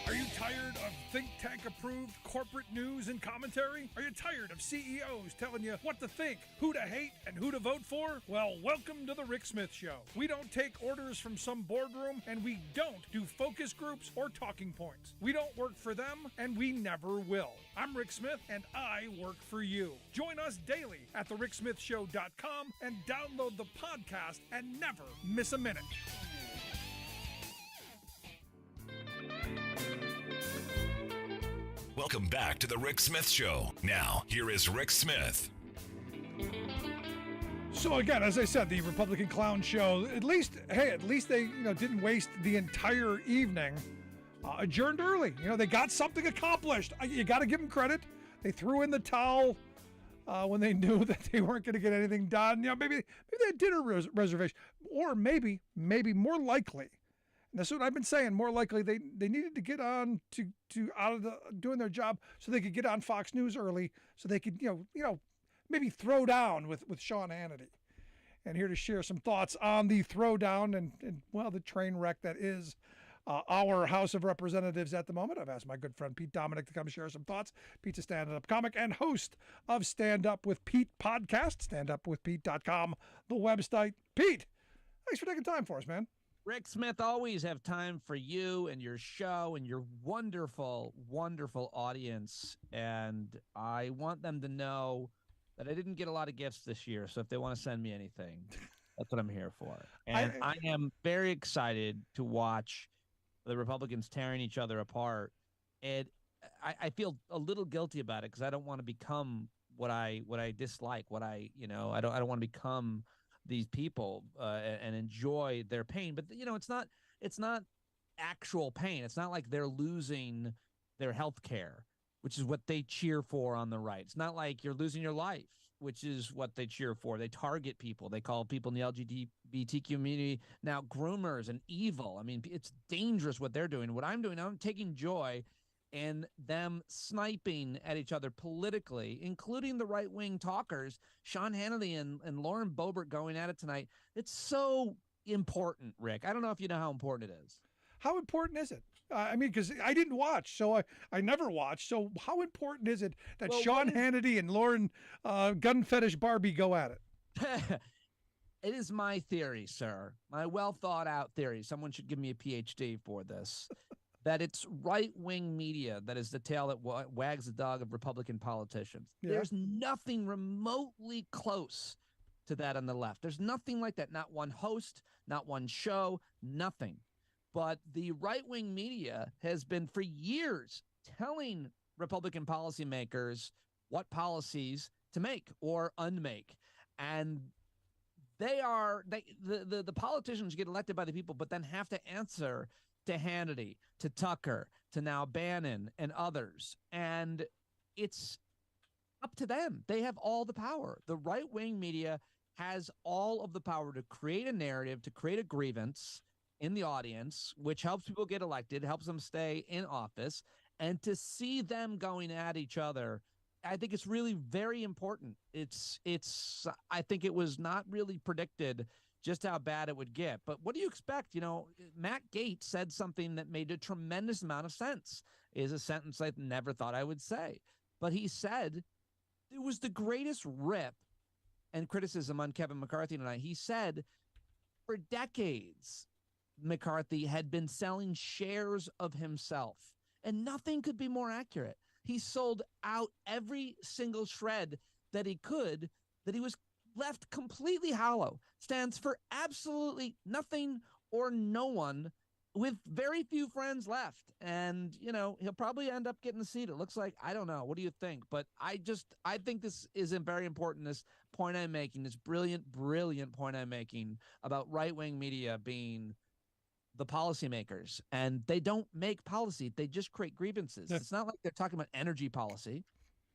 Are you tired tired of think tank approved corporate news and commentary? Are you tired of CEOs telling you what to think, who to hate, and who to vote for? Well, welcome to the Rick Smith Show. We don't take orders from some boardroom, and we don't do focus groups or talking points. We don't work for them, and we never will. I'm Rick Smith, and I work for you. Join us daily at thericksmithshow.com and download the podcast and never miss a minute.
Welcome back to the Rick Smith Show. Now, here is Rick Smith.
So again, as I said, the Republican Clown Show, at least they didn't waste the entire evening. Adjourned early. They got something accomplished. You got to give them credit. They threw in the towel when they knew that they weren't going to get anything done. Maybe they had dinner reservation, or maybe more likely. That's what I've been saying. More likely, they needed to get on to out of doing their job so they could get on Fox News early, so they could maybe throw down with Sean Hannity. And here to share some thoughts on the throwdown and the train wreck that is our House of Representatives at the moment. I've asked my good friend Pete Dominic to come share some thoughts. Pete's a stand-up comic and host of Stand Up with Pete podcast. StandUpWithPete.com, the website. Pete, thanks for taking time for us, man.
Rick Smith, always have time for you and your show and your wonderful, wonderful audience. And I want them to know that I didn't get a lot of gifts this year. So if they want to send me anything, that's what I'm here for. And I am very excited to watch the Republicans tearing each other apart. And I feel a little guilty about it because I don't want to become what I dislike, I don't want to become these people and enjoy their pain. But it's not actual pain. It's not like they're losing their health care, which is what they cheer for on the right. It's not like you're losing your life, which is what they cheer for. They target people. They call people in the LGBT community now groomers and evil. I mean, it's dangerous what they're doing. What I'm doing, I'm taking joy in them sniping at each other politically, including the right-wing talkers, Sean Hannity and Lauren Boebert going at it tonight. It's so important, Rick. I don't know if you know how important it is.
How important is it? Because I didn't watch, so I never watched. So how important is it that Sean Hannity and Lauren Gun Fetish Barbie go at it?
It is my theory, sir, my well-thought-out theory. Someone should give me a PhD for this. That it's right-wing media that is the tail that wags the dog of Republican politicians. Yeah. There's nothing remotely close to that on the left. There's nothing like that. Not one host, not one show, nothing. But the right-wing media has been for years telling Republican policymakers what policies to make or unmake. And the politicians get elected by the people, but then have to answer to Hannity, to Tucker, to now Bannon and others. And it's up to them. They have all the power. The right-wing media has all of the power to create a narrative, to create a grievance in the audience, which helps people get elected, helps them stay in office, and to see them going at each other, I think it's really very important. I think it was not really predicted just how bad it would get. But what do you expect? Matt Gaetz said something that made a tremendous amount of sense, is a sentence I never thought I would say. But he said it was the greatest rip and criticism on Kevin McCarthy tonight. He said for decades, McCarthy had been selling shares of himself, and nothing could be more accurate. He sold out every single shred that he could, that he was left completely hollow, stands for absolutely nothing or no one, with very few friends left. And, he'll probably end up getting a seat. It looks like, I don't know. What do you think? But I think this is very important, this point I'm making, this brilliant, brilliant point I'm making about right-wing media being the policymakers. And they don't make policy. They just create grievances. It's not like they're talking about energy policy.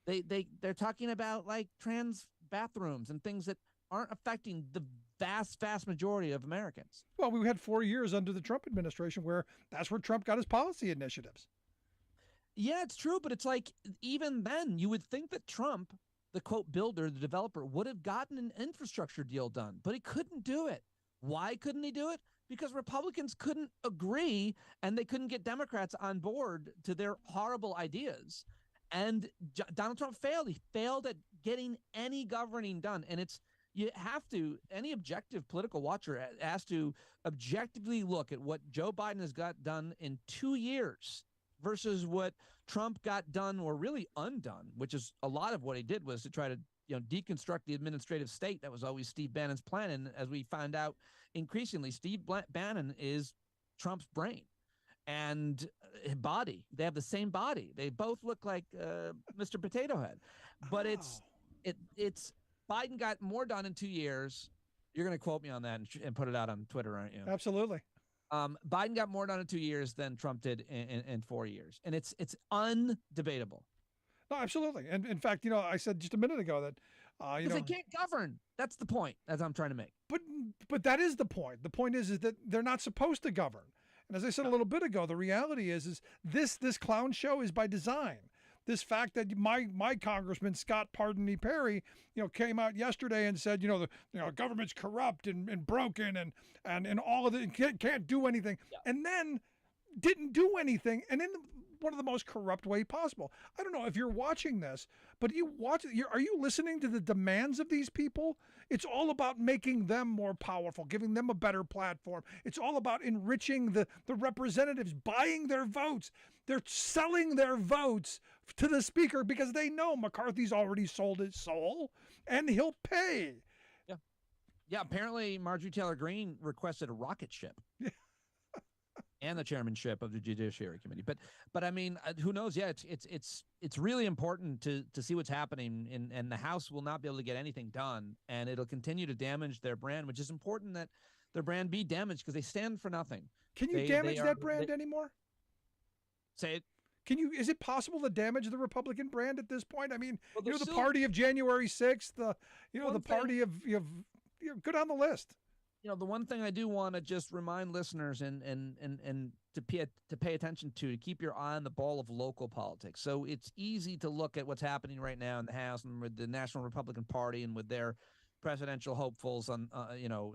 They're talking about like trans bathrooms and things that aren't affecting the vast majority of Americans.
Well, we had 4 years under the Trump administration where that's where Trump got his policy initiatives.
Yeah, it's true. But it's like, even then you would think that Trump, the quote builder, the developer, would have gotten an infrastructure deal done, but he couldn't do it. Why couldn't he do it? because Republicans couldn't agree and they couldn't get Democrats on board to their horrible ideas. And Donald Trump failed. He failed at getting any governing done. And any objective political watcher has to objectively look at what Joe Biden has got done in 2 years versus what Trump got done or really undone, which is a lot of what he did was to try to deconstruct the administrative state. That was always Steve Bannon's plan. And as we find out increasingly, Steve Bannon is Trump's brain and body. They have the same body. They both look like Mr. Potato Head. But it's Biden got more done in 2 years. You're going to quote me on that and put it out on Twitter, aren't you?
Absolutely.
Biden got more done in 2 years than Trump did in 4 years. And it's undebatable.
No, absolutely. And in fact, I said just a minute ago that,
because they can't govern. That's the point, as I'm trying to make.
But that is the point. The point is that they're not supposed to govern. And as I said a little bit ago, the reality is this clown show is by design. This fact that my congressman, Scott Pardon Me Perry, came out yesterday and said, the government's corrupt and broken and all of it, can't do anything. Yeah. And then didn't do anything. And in one of the most corrupt way possible. I don't know if you're watching this, but are you listening to the demands of these people? It's all about making them more powerful, giving them a better platform. It's all about enriching the representatives, buying their votes. They're selling their votes to the speaker because they know McCarthy's already sold his soul and he'll pay.
Yeah. Yeah. Apparently Marjorie Taylor Greene requested a rocket ship. And the chairmanship of the Judiciary Committee, but I mean, who knows? Yeah, it's really important to see what's happening, and the House will not be able to get anything done, and it'll continue to damage their brand, which is important that their brand be damaged because they stand for nothing.
Can you damage that brand anymore?
Say it.
Is it possible to damage the Republican brand at this point? I mean,
well,
the party of January 6th, the party of go down the list.
The one thing I do want to just remind listeners and to pay attention to keep your eye on the ball of local politics. So it's easy to look at what's happening right now in the House and with the National Republican Party and with their presidential hopefuls on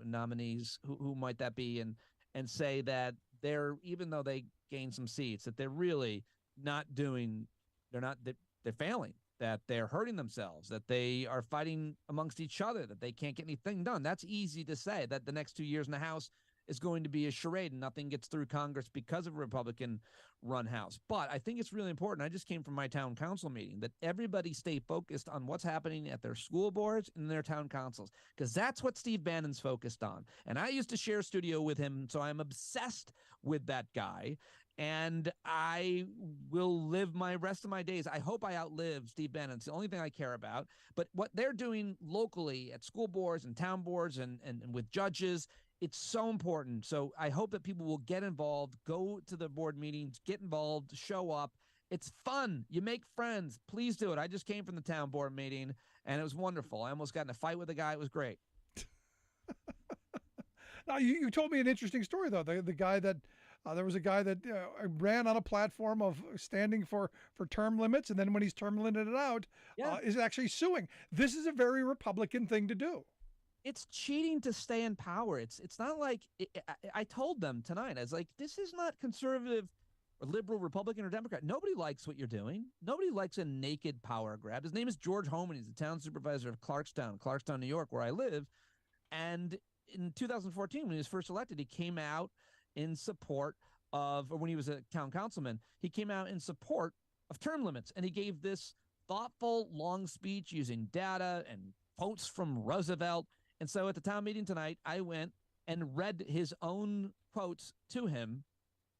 nominees, who might that be, and say that even though they gain some seats, that they're really not doing. They're failing. That they're hurting themselves, that they are fighting amongst each other, that they can't get anything done. That's easy to say, that the next 2 years in the House is going to be a charade and nothing gets through Congress because of a Republican-run House. But I think it's really important. I just came from my town council meeting that everybody stay focused on what's happening at their school boards and their town councils, because that's what Steve Bannon's focused on. And I used to share a studio with him, so I'm obsessed with that guy. And I will live my rest of my days. I hope I outlive Steve Bannon. It's the only thing I care about. But what they're doing locally at school boards and town boards and with judges, it's so important. So I hope that people will get involved, go to the board meetings, get involved, show up. It's fun. You make friends. Please do it. I just came from the town board meeting, and it was wonderful. I almost got in a fight with a guy. It was great.
Now, you told me an interesting story, though. The guy that there was a guy that ran on a platform of standing for term limits, and then when he's term limited out, is actually suing. This is a very Republican thing to do.
It's cheating to stay in power. It's not like I told them tonight. I was like, this is not conservative or liberal, Republican or Democrat. Nobody likes what you're doing. Nobody likes a naked power grab. His name is George Homan. He's the town supervisor of Clarkstown, New York, where I live. And in 2014, when he was first elected, he came out in support of, or when he was a town councilman, he came out in support of term limits. And he gave this thoughtful, long speech using data and quotes from Roosevelt. And so at the town meeting tonight, I went and read his own quotes to him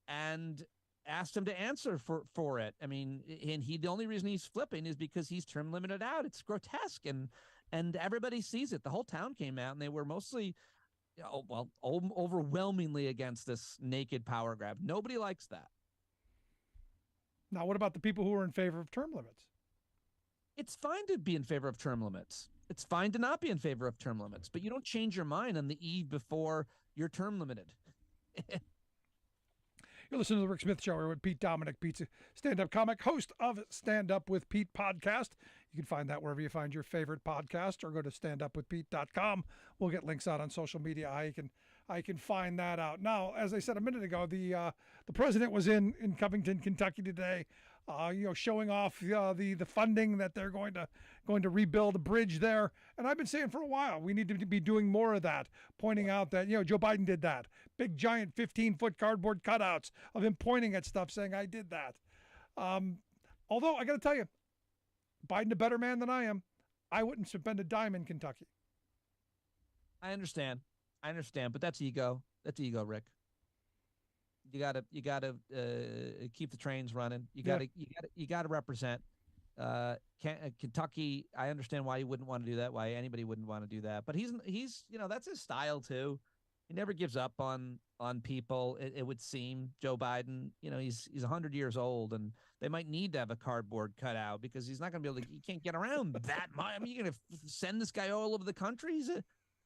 and asked him to answer for it. I mean, and the only reason he's flipping is because he's term limited out. It's grotesque, and everybody sees it. The whole town came out, and they were mostly, overwhelmingly against this naked power grab. Nobody likes that.
Now, what about the people who are in favor of term limits?
It's fine to be in favor of term limits. It's fine to not be in favor of term limits, but you don't change your mind on the eve before you're term limited.
You're listening to the Rick Smith Show. We're with Pete Dominick. Pete's a stand-up comic, host of Stand Up with Pete podcast. You can find that wherever you find your favorite podcast, or go to standupwithpete.com. We'll get links out on social media how you can I can find that out. Now, as I said a minute ago, the president was in Covington, Kentucky today, showing off the funding that they're going to rebuild a bridge there. And I've been saying for a while, we need to be doing more of that, pointing out that, Joe Biden did that. Big, giant 15-foot cardboard cutouts of him pointing at stuff saying, I did that. Although, I got to tell you, Biden a better man than I am. I wouldn't spend a dime in Kentucky.
I understand, but that's ego. That's ego, Rick. You gotta keep the trains running. You gotta represent. Kentucky. I understand why you wouldn't want to do that. Why anybody wouldn't want to do that. But he's that's his style too. He never gives up on people. It would seem Joe Biden. He's 100 years old, and they might need to have a cardboard cutout because he's not going to be able to. You can't get around that much. I mean, you're going to send this guy all over the country.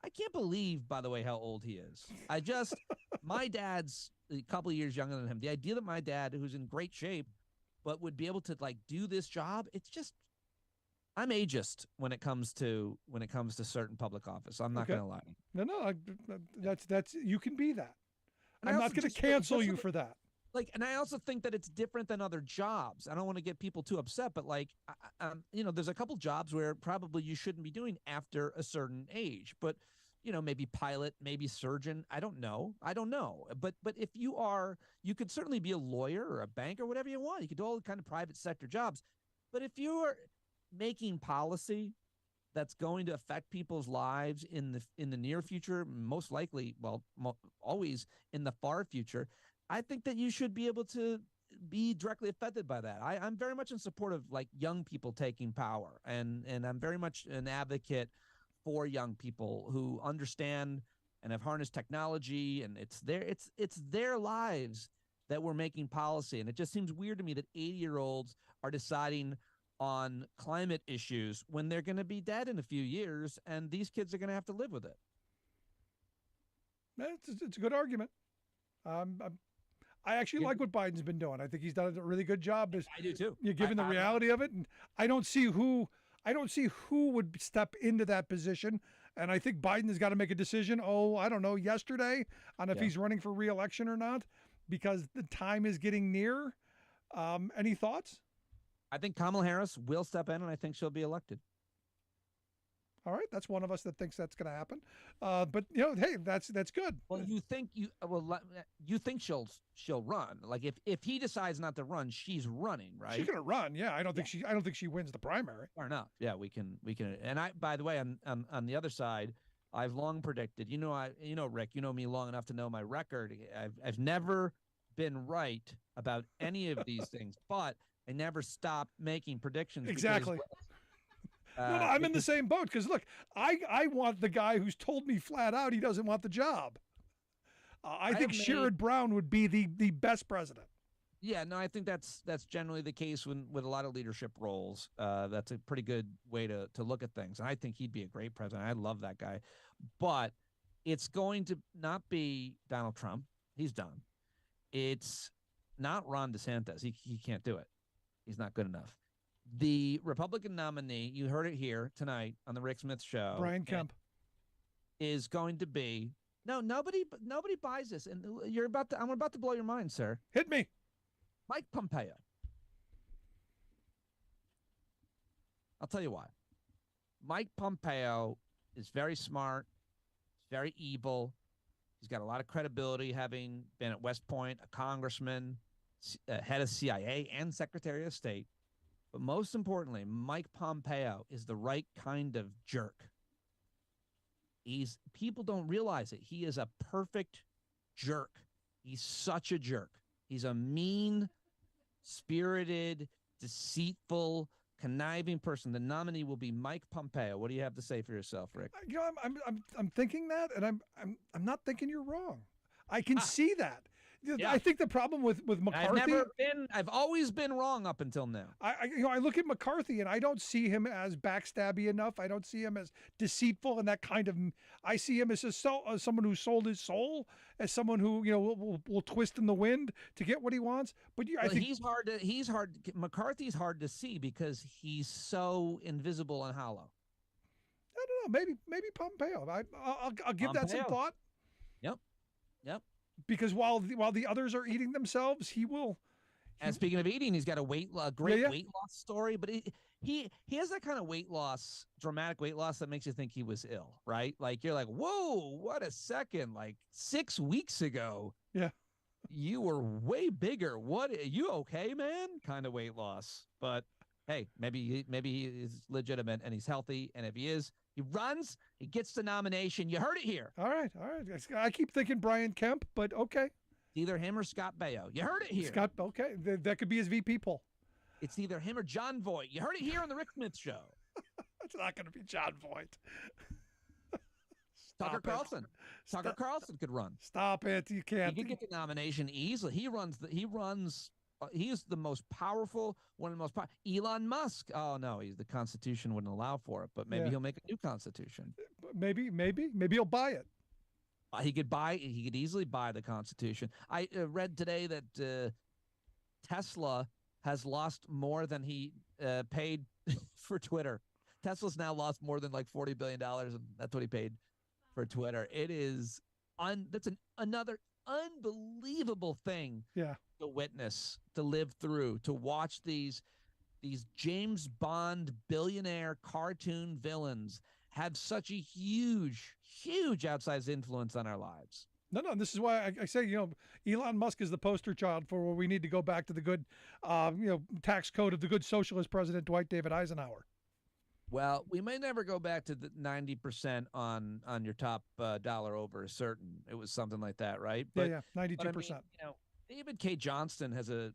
I can't believe, by the way, how old he is. My dad's a couple of years younger than him. The idea that my dad, who's in great shape, but would be able to do this job, it's just, I'm ageist when it comes to certain public office. I'm not going to lie.
No, that's you can be that. I'm not going to cancel you for that.
And I also think that it's different than other jobs. I don't want to get people too upset, but there's a couple jobs where probably you shouldn't be doing after a certain age, but maybe pilot, maybe surgeon. I don't know. But if you could certainly be a lawyer or a banker, whatever you want. You could do all the kind of private sector jobs. But if you're making policy that's going to affect people's lives in the near future, most likely, always in the far future, I think that you should be able to be directly affected by that. I'm very much in support of young people taking power, and I'm very much an advocate for young people who understand and have harnessed technology, and it's their lives that we're making policy. And it just seems weird to me that 80-year-olds are deciding on climate issues when they're going to be dead in a few years, and these kids are going to have to live with it.
It's a good argument. I actually like what Biden's been doing. I think he's done a really good job.
I do too.
You're given the reality of it, and I don't see who would step into that position. And I think Biden has got to make a decision. I don't know, yesterday on if he's running for re-election or not, because the time is getting near. Any thoughts?
I think Kamala Harris will step in, and I think she'll be elected.
All right, that's one of us that thinks that's going to happen. But hey, that's good.
Well, you think she'll run? If he decides not to run, she's running, right?
She's going to run. Yeah, I don't think she wins the primary.
Fair enough. Yeah, we can. And by the way, on the other side, I've long predicted. Rick, you know me long enough to know my record. I've never been right about any of these things, but I never stopped making predictions.
Exactly. No, I'm in the same boat because look, I want the guy who's told me flat out he doesn't want the job. I think Sherrod Brown would be the best president.
Yeah, no, I think that's generally the case with a lot of leadership roles. That's a pretty good way to look at things. And I think he'd be a great president. I love that guy. But it's going to not be Donald Trump. He's done. It's not Ron DeSantis. He can't do it. He's not good enough. The Republican nominee, you heard it here tonight on the Rick Smith Show,
Brian Kemp,
is going to be nobody buys this, and I'm about to blow your mind, sir.
Hit me.
Mike Pompeo. I'll tell you why. Mike Pompeo is very smart, very evil. He's got a lot of credibility, having been at West Point, a congressman, head of CIA, and Secretary of State. But most importantly, Mike Pompeo is the right kind of jerk. People don't realize it. He is a perfect jerk. He's such a jerk. He's a mean-spirited, deceitful, conniving person. The nominee will be Mike Pompeo. What do you have to say for yourself, Rick?
I'm thinking that, and I'm not thinking you're wrong. I can see that.
Yeah.
I think the problem with McCarthy,
I've always been wrong up until now.
I look at McCarthy and I don't see him as backstabby enough. I don't see him as deceitful and that kind of. I see him as someone who sold his soul, as someone who will twist in the wind to get what he wants. But I think
McCarthy's hard to see because he's so invisible and hollow.
I don't know. Maybe Pompeo. I'll give that some thought.
Yep. Yep.
Because while the others are eating themselves, he will.
And speaking of eating, he's got a great weight loss story. But he has that kind of weight loss, dramatic weight loss that makes you think he was ill, right? Like you're like, whoa, what a second! Like 6 weeks ago, you were way bigger. What? Are you okay, man? Kind of weight loss. But hey, maybe he is legitimate and he's healthy. And if he is, he runs. He gets the nomination. You heard it here.
All right. I keep thinking Brian Kemp, but okay.
Either him or Scott Baio. You heard it here.
Scott, okay. That could be his VP poll.
It's either him or John Voight. You heard it here on the Rick Smith Show.
It's not going to be John Voight.
Tucker Carlson. Tucker Carlson could run.
Stop it. You can't.
He could get the nomination easily. He is the most powerful, one of the most powerful. Elon Musk. Oh, no, the Constitution wouldn't allow for it, but maybe he'll make a new Constitution.
Maybe he'll buy it.
He could easily buy the Constitution. I read today that Tesla has lost more than he paid for Twitter. Tesla's now lost more than like $40 billion, and that's what he paid for Twitter. It is that's another unbelievable thing to witness, to live through, to watch these James Bond billionaire cartoon villains have such a huge outsized influence on our lives.
No, this is why I say, Elon Musk is the poster child for where we need to go back to the good, tax code of the good socialist president, Dwight David Eisenhower.
Well, we may never go back to the 90% on your top dollar over a certain. It was something like that, right?
But, 92%.
But I mean, David K. Johnston has a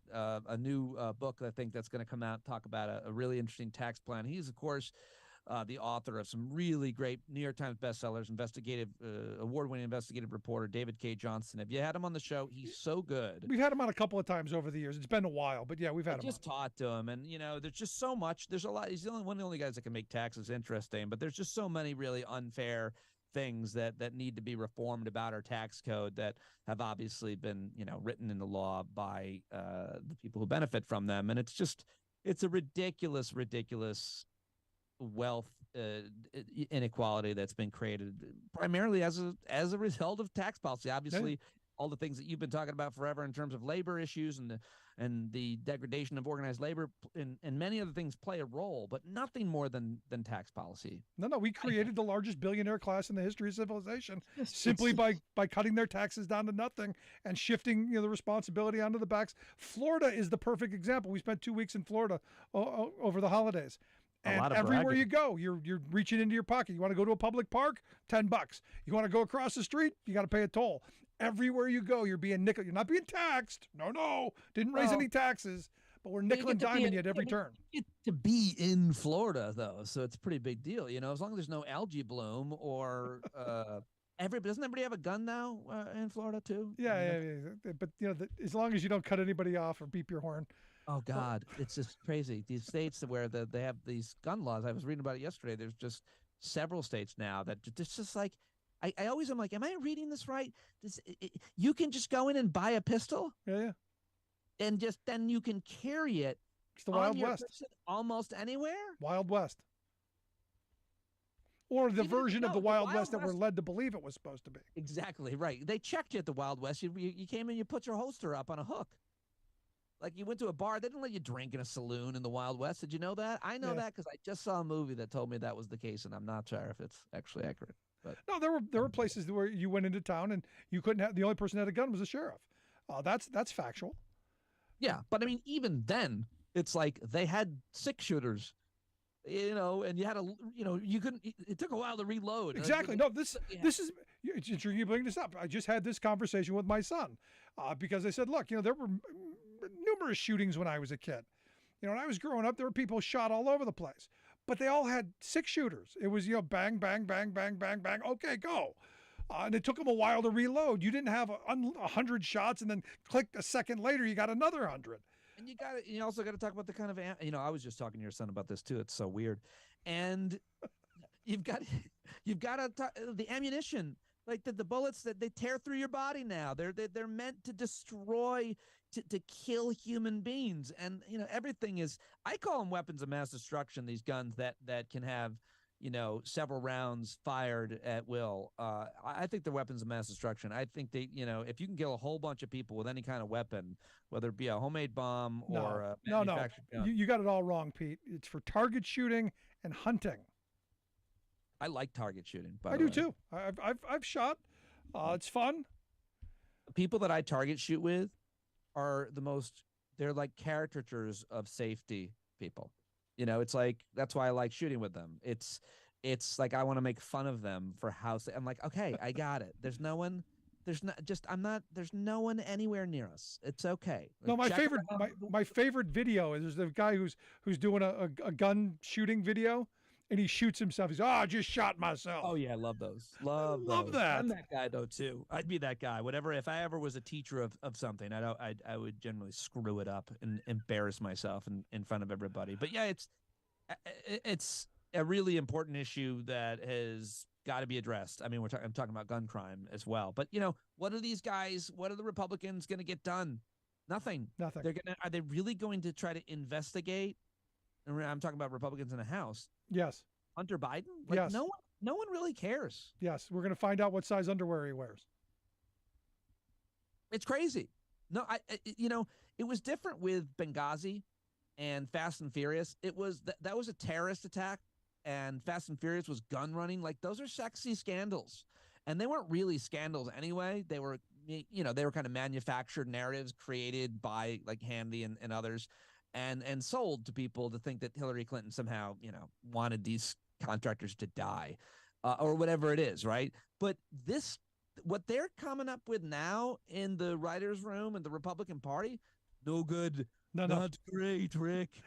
new book, I think, that's going to come out and talk about a really interesting tax plan. He's, of course, the author of some really great New York Times bestsellers, award-winning investigative reporter David K. Johnston. Have you had him on the show? He's so good.
We've had him on a couple of times over the years. It's been a while, but we've had him
just taught to him. And, there's just so much. There's a lot. He's one of the only guys that can make taxes interesting, but there's just so many really unfair things that need to be reformed about our tax code that have obviously been, written into law by the people who benefit from them. And it's a ridiculous wealth inequality that's been created primarily as a result of tax policy. Obviously, all the things that you've been talking about forever in terms of labor issues and the degradation of organized labor and many other things play a role, but nothing more than tax policy.
No, we created the largest billionaire class in the history of civilization simply by cutting their taxes down to nothing and shifting the responsibility onto the backs. Florida is the perfect example. We spent 2 weeks in Florida over the holidays. And everywhere you go, you're reaching into your pocket. You want to go to a public park? $10. You want to go across the street? You got to pay a toll. Everywhere you go, you're being nickel. You're not being taxed. No. Didn't raise any taxes, but we're nickel and diming you at every turn.
You get to be in Florida, though, so it's a pretty big deal. As long as there's no algae bloom or doesn't everybody have a gun now in Florida too?
Yeah. But as long as you don't cut anybody off or beep your horn.
Oh God, it's just crazy. These states where they have these gun laws. I was reading about it yesterday. There's just several states now that it's just like, I always am like, am I reading this right? You can just go in and buy a pistol.
Yeah.
And then you can carry it.
It's the Wild West.
Almost anywhere.
Wild West. Or the version of the Wild West that we're led to believe it was supposed to be.
Exactly right. They checked you at the Wild West. You came in, you put your holster up on a hook. Like you went to a bar, they didn't let you drink in a saloon in the Wild West. Did you know that? I know that because I just saw a movie that told me that was the case, and I'm not sure if it's actually accurate. But
no, there were places where you went into town and you couldn't have. The only person that had a gun was the sheriff. That's factual.
Yeah, but I mean, even then, it's like they had 6-shooters, and you had you couldn't. It took a while to reload.
Exactly. No, this is. It's interesting you bring this up. I just had this conversation with my son because I said, look, there were numerous shootings when I was a kid. When I was growing up, there were people shot all over the place, but they all had 6 shooters. It was, bang, bang, bang, bang, bang, bang. Okay, go. And it took them a while to reload. You didn't have 100 shots and then click a second later, you got another 100.
And you also got to talk about the kind of, I was just talking to your son about this too. It's so weird. And you've got the ammunition, like the bullets that they tear through your body now. They're meant to destroy, to kill human beings. And everything is, I call them weapons of mass destruction, these guns that can have several rounds fired at will. I think they're weapons of mass destruction. I think they, if you can kill a whole bunch of people with any kind of weapon, whether it be a homemade bomb or a manufactured gun.
You got it all wrong, Pete. It's for target shooting and hunting.
I like target shooting.
I do too. I've shot. It's fun.
People that I target shoot with are they're like caricatures of safety people. It's like, that's why I like shooting with them. It's like I want to make fun of them for how I'm like, okay, I got it. There's no one anywhere near us. It's okay.
No, my favorite video is there's the guy who's doing a gun shooting video, and he shoots himself. He's I just shot myself.
Oh yeah, I love those. Love
that.
I'm that guy though too. I'd be that guy. Whatever. If I ever was a teacher of something, I would generally screw it up and embarrass myself in front of everybody. But yeah, it's a really important issue that has got to be addressed. I mean, I'm talking about gun crime as well. But what are the Republicans going to get done? Nothing. Are they really going to try to investigate? And I'm talking about Republicans in the House.
Yes.
Hunter Biden?
Yes.
No one really cares.
Yes. We're going to find out what size underwear he wears.
It's crazy. No, it was different with Benghazi and Fast and Furious. It was that was a terrorist attack, and Fast and Furious was gun running. Like, those are sexy scandals, and they weren't really scandals anyway. They were, they were kind of manufactured narratives created by like Handy and others. And sold to people to think that Hillary Clinton somehow, wanted these contractors to die or whatever it is, right? But what they're coming up with now in the writers' room and the Republican Party, no good. Not great, Rick.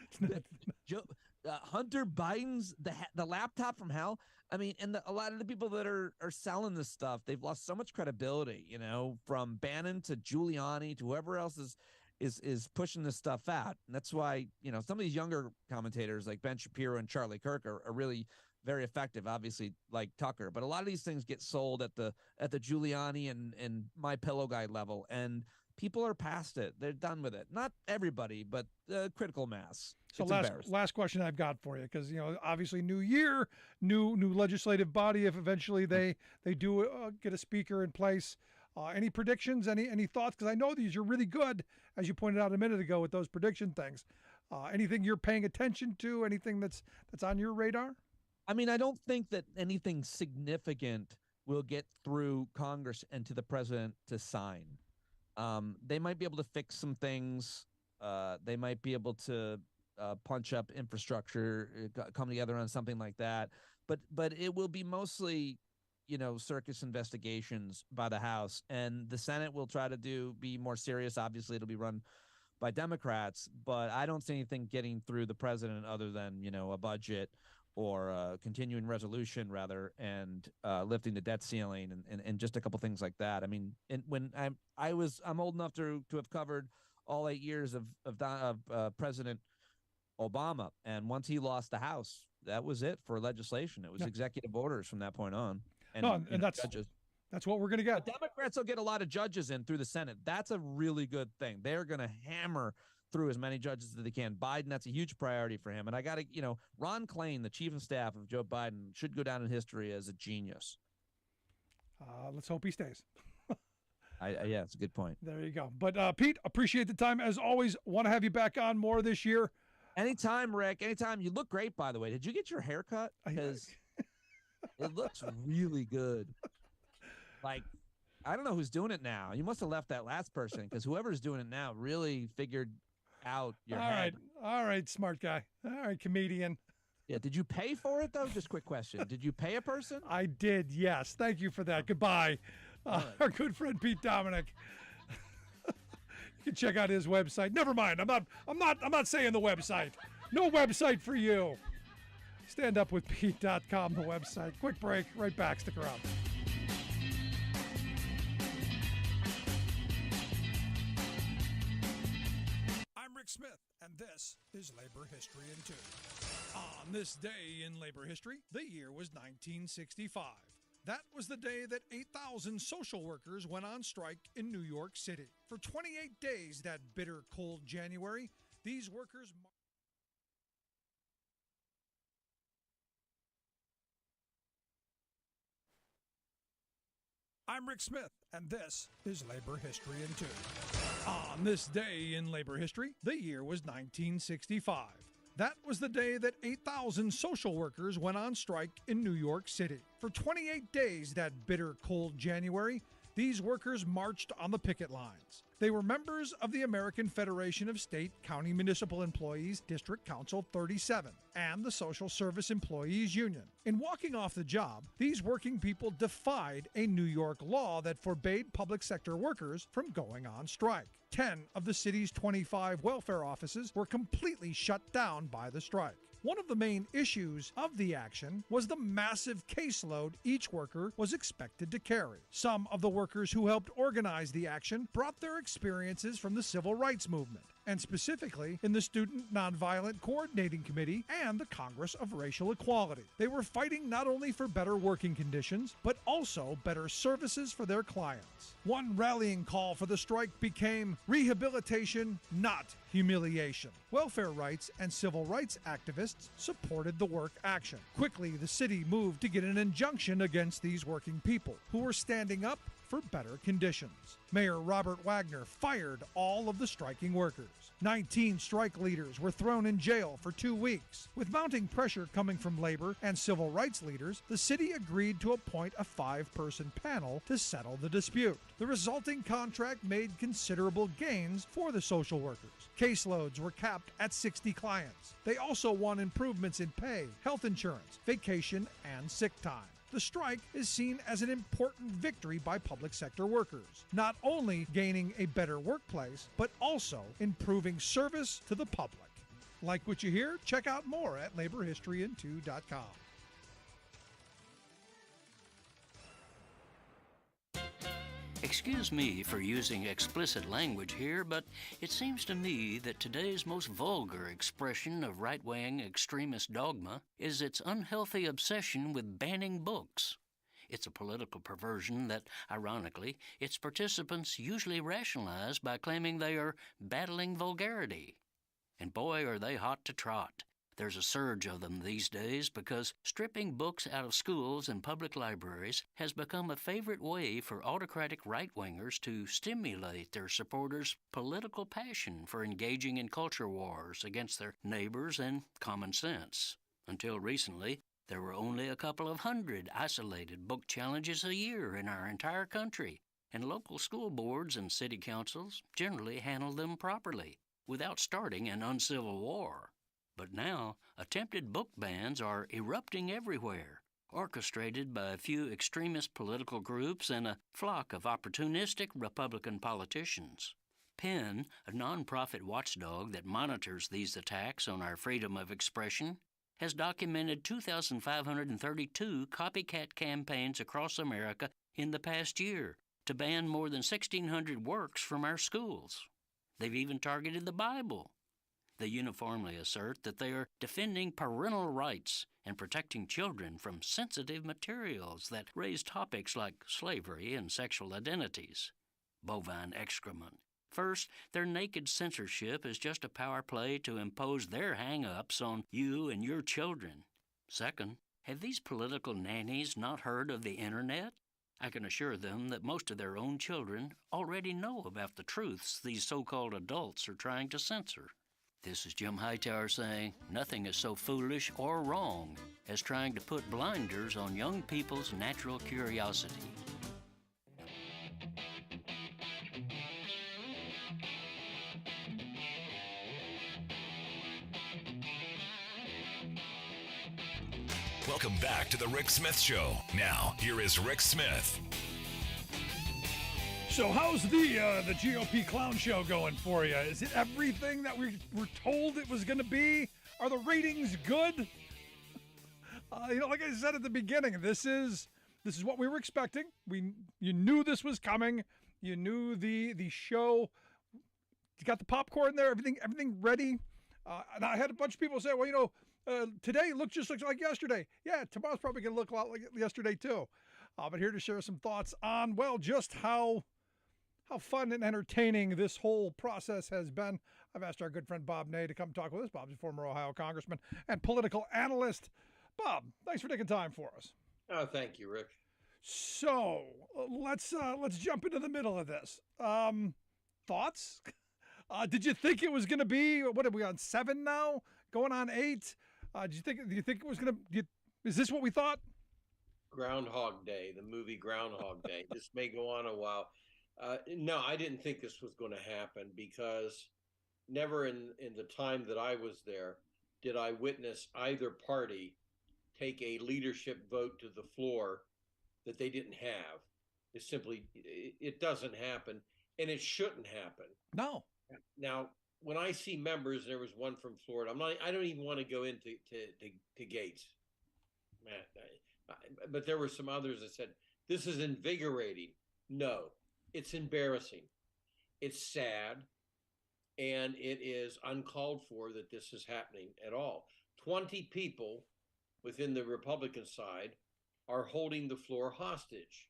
Hunter Biden's the laptop from hell. I mean, and a lot of the people that are selling this stuff, they've lost so much credibility, from Bannon to Giuliani to whoever else is pushing this stuff out. And that's why, some of these younger commentators like Ben Shapiro and Charlie Kirk are really very effective, obviously, like Tucker. But a lot of these things get sold at the Giuliani and My Pillow guy level, and people are past it. They're done with it. Not everybody, but critical mass.
So last question I've got for you, because obviously new year, new legislative body. If eventually they do get a speaker in place. Any predictions? Any thoughts? Because I know you're really good, as you pointed out a minute ago, with those prediction things. Anything you're paying attention to? Anything that's on your radar?
I mean, I don't think that anything significant will get through Congress and to the president to sign. They might be able to fix some things. They might be able to punch up infrastructure, come together on something like that. But it will be mostly circus investigations by the House, and the Senate will try to be more serious. Obviously, it'll be run by Democrats, but I don't see anything getting through the president other than, a budget or a continuing resolution rather, and lifting the debt ceiling and just a couple things like that. I mean, when I'm old enough to have covered all 8 years of President Obama, and once he lost the House, that was it for legislation. It was executive orders from that point on. And
that's
judges.
That's what we're going to get.
The Democrats will get a lot of judges in through the Senate. That's a really good thing. They're going to hammer through as many judges as they can. Biden, that's a huge priority for him. And I got to, Ron Klain, the chief of staff of Joe Biden, should go down in history as a genius.
Let's hope he stays.
Yeah, it's a good point.
There you go. But Pete, appreciate the time as always. Want to have you back on more this year.
Anytime, Rick. Anytime. You look great, by the way. Did you get your hair cut? Because it looks really good. Like, I don't know who's doing it now. You must have left that last person, because whoever's doing it now really figured out your head.
All right, smart guy. All right, comedian.
Yeah, did you pay for it, though? Just quick question. Did you pay a person?
I did, yes. Thank you for that. Goodbye. Our good friend Pete Dominic. You can check out his website. Never mind. I'm not saying the website. No website for you. StandUpWithPete.com, the website. Quick break. Right back. Stick around. I'm Rick Smith, and this is Labor History in 2. On this day in labor history, the year was 1965. That was the day that 8,000 social workers went on strike in New York City. For 28 days that bitter, cold January, these workers I'm Rick Smith, and this is Labor History in 2. On this day in labor history, the year was 1965. That was the day that 8,000 social workers went on strike in New York City. For 28 days that bitter, cold January, these workers marched on the picket lines. They were members of the American Federation of State County Municipal Employees District Council 37 and the Social Service Employees Union. In walking off the job, these working people defied a New York law that forbade public sector workers from going on strike. 10 of the city's 25 welfare offices were completely shut down by the strike. One of the main issues of the action was the massive caseload each worker was expected to carry. Some of the workers who helped organize the action brought their experiences from the civil rights movement, and specifically in the Student Nonviolent Coordinating Committee and the Congress of Racial Equality. They were fighting not only for better working conditions, but also better services for their clients. One rallying call for the strike became rehabilitation, not humiliation. Welfare rights and civil rights activists supported the work action. Quickly, the city moved to get an injunction against these working people who were standing up for better conditions. Mayor Robert Wagner fired all of the striking workers. 19 strike leaders were thrown in jail for 2 weeks. With mounting pressure coming from labor and civil rights leaders, the city agreed to appoint a 5-person panel to settle the dispute. The resulting contract made considerable gains for the social workers. Caseloads were capped at 60 clients. They also won improvements in pay, health insurance, vacation, and sick time. The strike is seen as an important victory by public sector workers, not only gaining a better workplace, but also improving service to the public. Like what you hear? Check out more at laborhistoryin2.com.
Excuse me for using explicit language here, but it seems to me that today's most vulgar expression of right-wing extremist dogma is its unhealthy obsession with banning books. It's a political perversion that, ironically, its participants usually rationalize by claiming they are battling vulgarity. And boy, are they hot to trot. There's a surge of them these days because stripping books out of schools and public libraries has become a favorite way for autocratic right-wingers to stimulate their supporters' political passion for engaging in culture wars against their neighbors and common sense. Until recently, there were only a couple of hundred isolated book challenges a year in our entire country, and local school boards and city councils generally handled them properly, without starting an uncivil war. But now, attempted book bans are erupting everywhere, orchestrated by a few extremist political groups and a flock of opportunistic Republican politicians. PEN, a nonprofit watchdog that monitors these attacks on our freedom of expression, has documented 2,532 copycat campaigns across America in the past year to ban more than 1,600 works from our schools. They've even targeted the Bible. They uniformly assert that they are defending parental rights and protecting children from sensitive materials that raise topics like slavery and sexual identities. Bovine excrement. First, their naked censorship is just a power play to impose their hang-ups on you and your children. Second, have these political nannies not heard of the Internet? I can assure them that most of their own children already know about the truths these so-called adults are trying to censor. This is Jim Hightower saying nothing is so foolish or wrong as trying to put blinders on young people's natural curiosity.
Welcome back to the Rick Smith Show. Now, here is Rick Smith.
So how's the GOP clown show going for you? Is it everything that we were told it was going to be? Are the ratings good? Like I said at the beginning, this is what we were expecting. You knew this was coming. You knew the show. You got the popcorn there. Everything ready. And I had a bunch of people say, well, today looks like yesterday. Yeah, tomorrow's probably going to look a lot like yesterday too. But here to share some thoughts on, just how fun and entertaining this whole process has been. I've asked our good friend Bob Ney to come talk with us. Bob's a former Ohio congressman and political analyst. Bob, thanks for taking time for us.
Oh, thank you, Rick.
So let's jump into the middle of this. Thoughts? Did you think it was going to be, what are we on, 7 now? Going on 8? Do you think it was going to, is this what we thought?
Groundhog Day, the movie Groundhog Day. This may go on a while. No, I didn't think this was going to happen because never in the time that I was there did I witness either party take a leadership vote to the floor that they didn't have. It doesn't happen, and it shouldn't happen.
No.
Now, when I see members, there was one from Florida. I don't even want to go into to Gates, Matt. But there were some others that said this is invigorating. No, it's embarrassing. It's sad, and it is uncalled for that this is happening at all. 20 people within the Republican side are holding the floor hostage,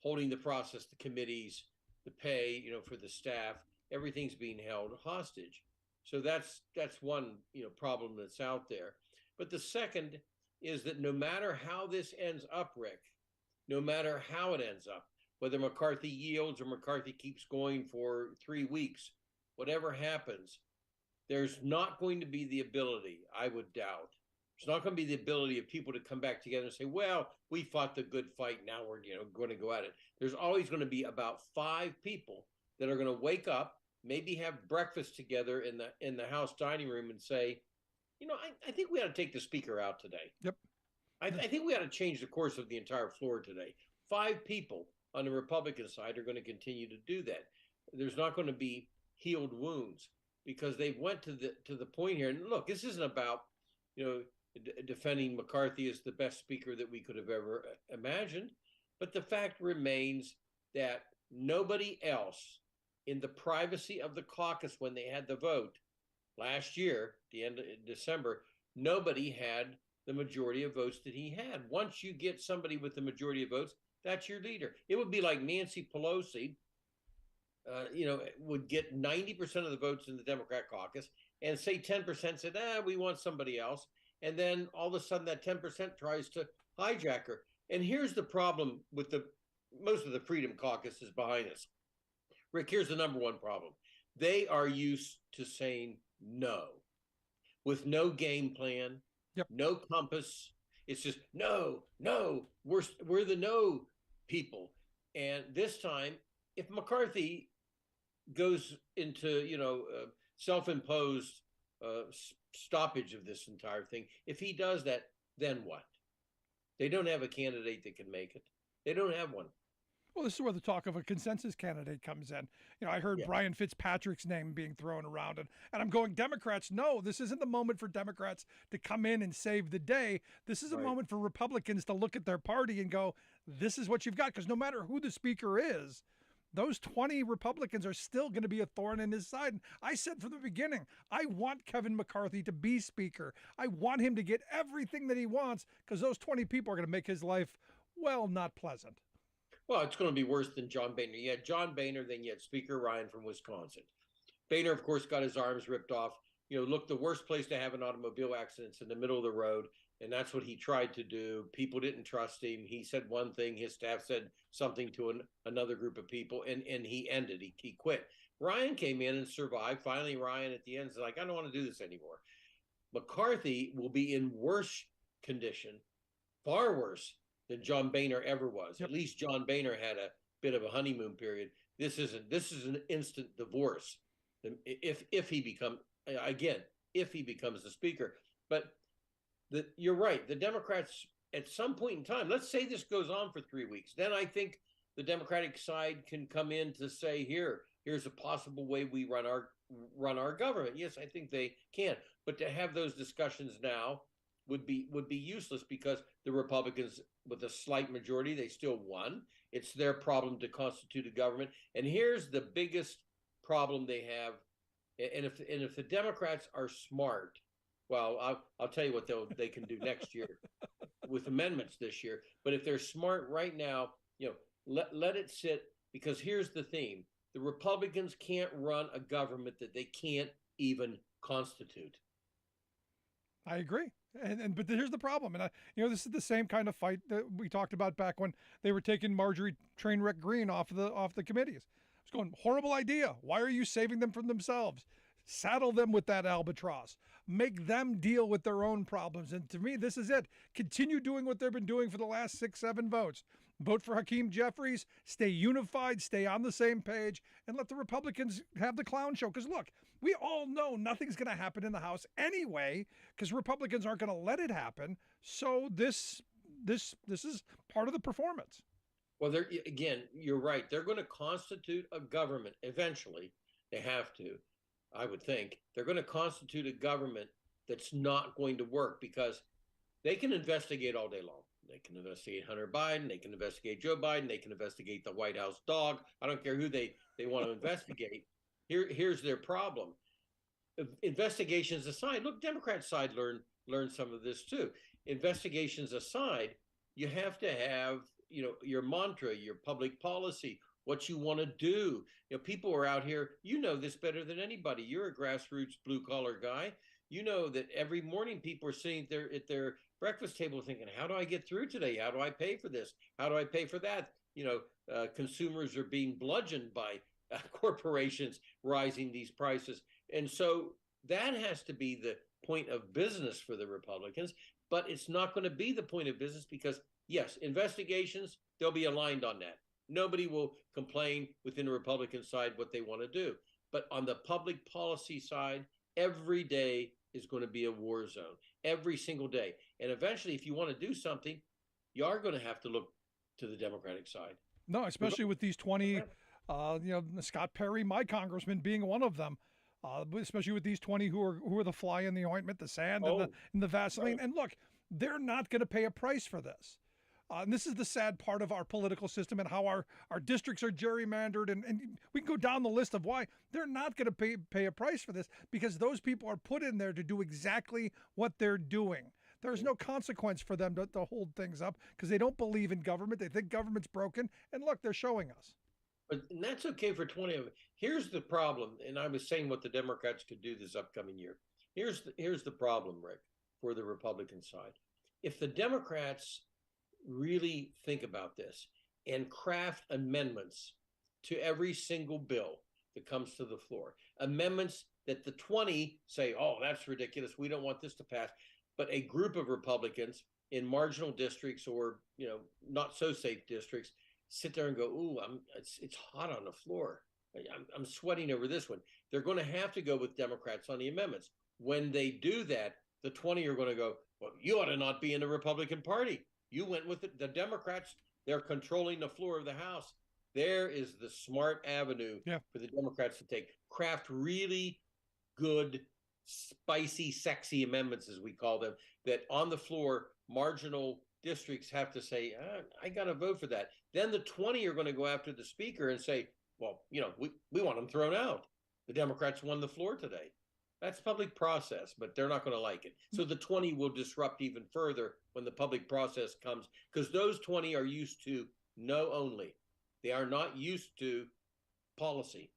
holding the process, the committees, the pay, for the staff. Everything's being held hostage. So that's one, problem that's out there. But the second is that no matter how this ends up, Rick, no matter how it ends up, whether McCarthy yields or McCarthy keeps going for 3 weeks, whatever happens, there's not going to be the ability, I would doubt, there's not going to be the ability of people to come back together and say, well, we fought the good fight, now we're going to go at it. There's always going to be about 5 people that are going to wake up, maybe have breakfast together in the House dining room and say, I think we ought to take the speaker out today.
Yep.
I think we ought to change the course of the entire floor today. 5 people on the Republican side are going to continue to do that. There's not going to be healed wounds because they went to the point here. And look, this isn't about, defending McCarthy as the best speaker that we could have ever imagined. But the fact remains that nobody else in the privacy of the caucus when they had the vote last year, the end of December, nobody had the majority of votes that he had. Once you get somebody with the majority of votes, that's your leader. It would be like Nancy Pelosi, would get 90% of the votes in the Democrat caucus and say 10% said, we want somebody else. And then all of a sudden that 10% tries to hijack her. And here's the problem with most of the Freedom Caucus is behind us. Rick, here's the number one problem. They are used to saying no with no game plan, no compass. It's just no, we're the no people. And this time, if McCarthy goes into, self-imposed stoppage of this entire thing, if he does that, then what? They don't have a candidate that can make it. They don't have one.
Well, this is where the talk of a consensus candidate comes in. I heard Brian Fitzpatrick's name being thrown around, and I'm going, Democrats, no, this isn't the moment for Democrats to come in and save the day. This is a moment for Republicans to look at their party and go, this is what you've got. Because no matter who the speaker is, those 20 Republicans are still going to be a thorn in his side. And I said from the beginning, I want Kevin McCarthy to be speaker. I want him to get everything that he wants because those 20 people are going to make his life, well, not pleasant.
Well, it's going to be worse than John Boehner. You had John Boehner, then you had Speaker Ryan from Wisconsin. Boehner, of course, got his arms ripped off. Look, the worst place to have an automobile accident is in the middle of the road, and that's what he tried to do. People didn't trust him. He said one thing, his staff said something to another group of people, and he ended. He quit. Ryan came in and survived. Finally, Ryan at the end is like, I don't want to do this anymore. McCarthy will be in worse condition, far worse than John Boehner ever was. At least John Boehner had a bit of a honeymoon period. This is an instant divorce. If he becomes the speaker. But you're right. The Democrats at some point in time, let's say this goes on for 3 weeks, then I think the Democratic side can come in to say, here's a possible way we run our government. Yes, I think they can. But to have those discussions now would be useless because the Republicans, with a slight majority, they still won. It's their problem to constitute a government. And here's the biggest problem they have. And if the Democrats are smart, well, I'll tell you what they can do next year with amendments this year. But if they're smart right now, let it sit, because here's the theme. The Republicans can't run a government that they can't even constitute.
I agree. But here's the problem, and this is the same kind of fight that we talked about back when they were taking Marjorie Trainwreck Green off the committees. I was going, horrible idea. Why are you saving them from themselves? Saddle them with that albatross. Make them deal with their own problems. And to me, this is it. Continue doing what they've been doing for the last 6, 7 votes. Vote for Hakeem Jeffries. Stay unified. Stay on the same page. And let the Republicans have the clown show. Because look, we all know nothing's going to happen in the House anyway, because Republicans aren't going to let it happen. So this is part of the performance.
Well, you're right. They're going to constitute a government eventually. They have to. I would think they're going to constitute a government that's not going to work, because they can investigate all day long. They can investigate Hunter Biden. They can investigate Joe Biden. They can investigate the White House dog. I don't care who they want to investigate. Here's their problem. Investigations aside, look, Democrat side learn some of this too. Investigations aside, you have to have your mantra, your public policy, what you want to do. People are out here, this better than anybody. You're a grassroots blue collar guy. You know that every morning people are sitting there at their breakfast table thinking, how do I get through today? How do I pay for this? How do I pay for that? Consumers are being bludgeoned by corporations rising these prices. And so that has to be the point of business for the Republicans, but it's not going to be the point of business because, yes, investigations, they'll be aligned on that. Nobody will complain within the Republican side what they want to do. But on the public policy side, every day is going to be a war zone, every single day. And eventually, if you want to do something, you are going to have to look to the Democratic side.
No, especially with these 20, Scott Perry, my congressman, being one of them. Especially with these 20 who are the fly in the ointment, the sand and the Vaseline. Right. And look, they're not going to pay a price for this. And this is the sad part of our political system and how our districts are gerrymandered. And we can go down the list of why they're not going to pay a price for this, because those people are put in there to do exactly what they're doing. There's no consequence for them to hold things up because they don't believe in government. They think government's broken. And look, they're showing us.
And that's okay for 20 of them. Here's the problem, and I was saying what the Democrats could do this upcoming year. Here's the problem, Rick, for the Republican side. If the Democrats really think about this and craft amendments to every single bill that comes to the floor, amendments that the 20 say, oh, that's ridiculous, we don't want this to pass, but a group of Republicans in marginal districts or not so safe districts sit there and go, ooh, it's hot on the floor. I'm sweating over this one. They're going to have to go with Democrats on the amendments. When they do that, the 20 are going to go, well, you ought to not be in the Republican Party. You went with it. The Democrats, they're controlling the floor of the House. There is the smart avenue for the Democrats to take. Craft really good, spicy, sexy amendments, as we call them, that on the floor, marginal districts have to say, I got to vote for that. Then the 20 are going to go after the speaker and say, well, we want them thrown out. The Democrats won the floor today. That's public process, but they're not going to like it. So the 20 will disrupt even further when the public process comes, because those 20 are used to no only. They are not used to policy.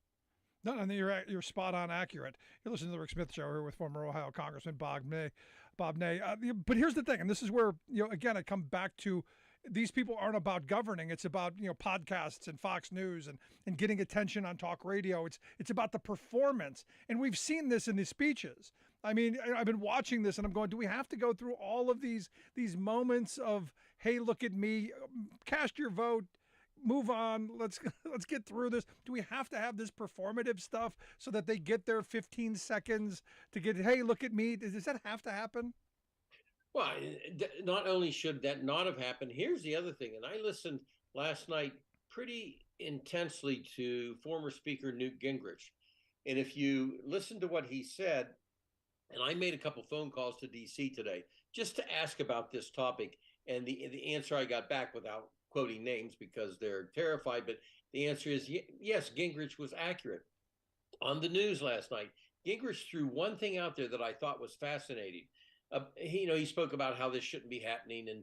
No, and you're spot on accurate. You're listening to the Rick Smith Show here with former Ohio Congressman Bob Ney. But here's the thing, and this is where, again, I come back to these people aren't about governing. It's about, podcasts and Fox News and getting attention on talk radio. It's about the performance. And we've seen this in the speeches. I mean, I've been watching this and I'm going, do we have to go through all of these moments of, hey, look at me, cast your vote, move on, let's get through this? Do we have to have this performative stuff so that they get their 15 seconds to get, hey, look at me? Does that have to happen?
Well, not only should that not have happened, here's the other thing. And I listened last night pretty intensely to former Speaker Newt Gingrich. And if you listen to what he said, and I made a couple phone calls to D.C. today just to ask about this topic. And the answer I got back, without quoting names because they're terrified, but the answer is yes, Gingrich was accurate. On the news last night, Gingrich threw one thing out there that I thought was fascinating. He spoke about how this shouldn't be happening, and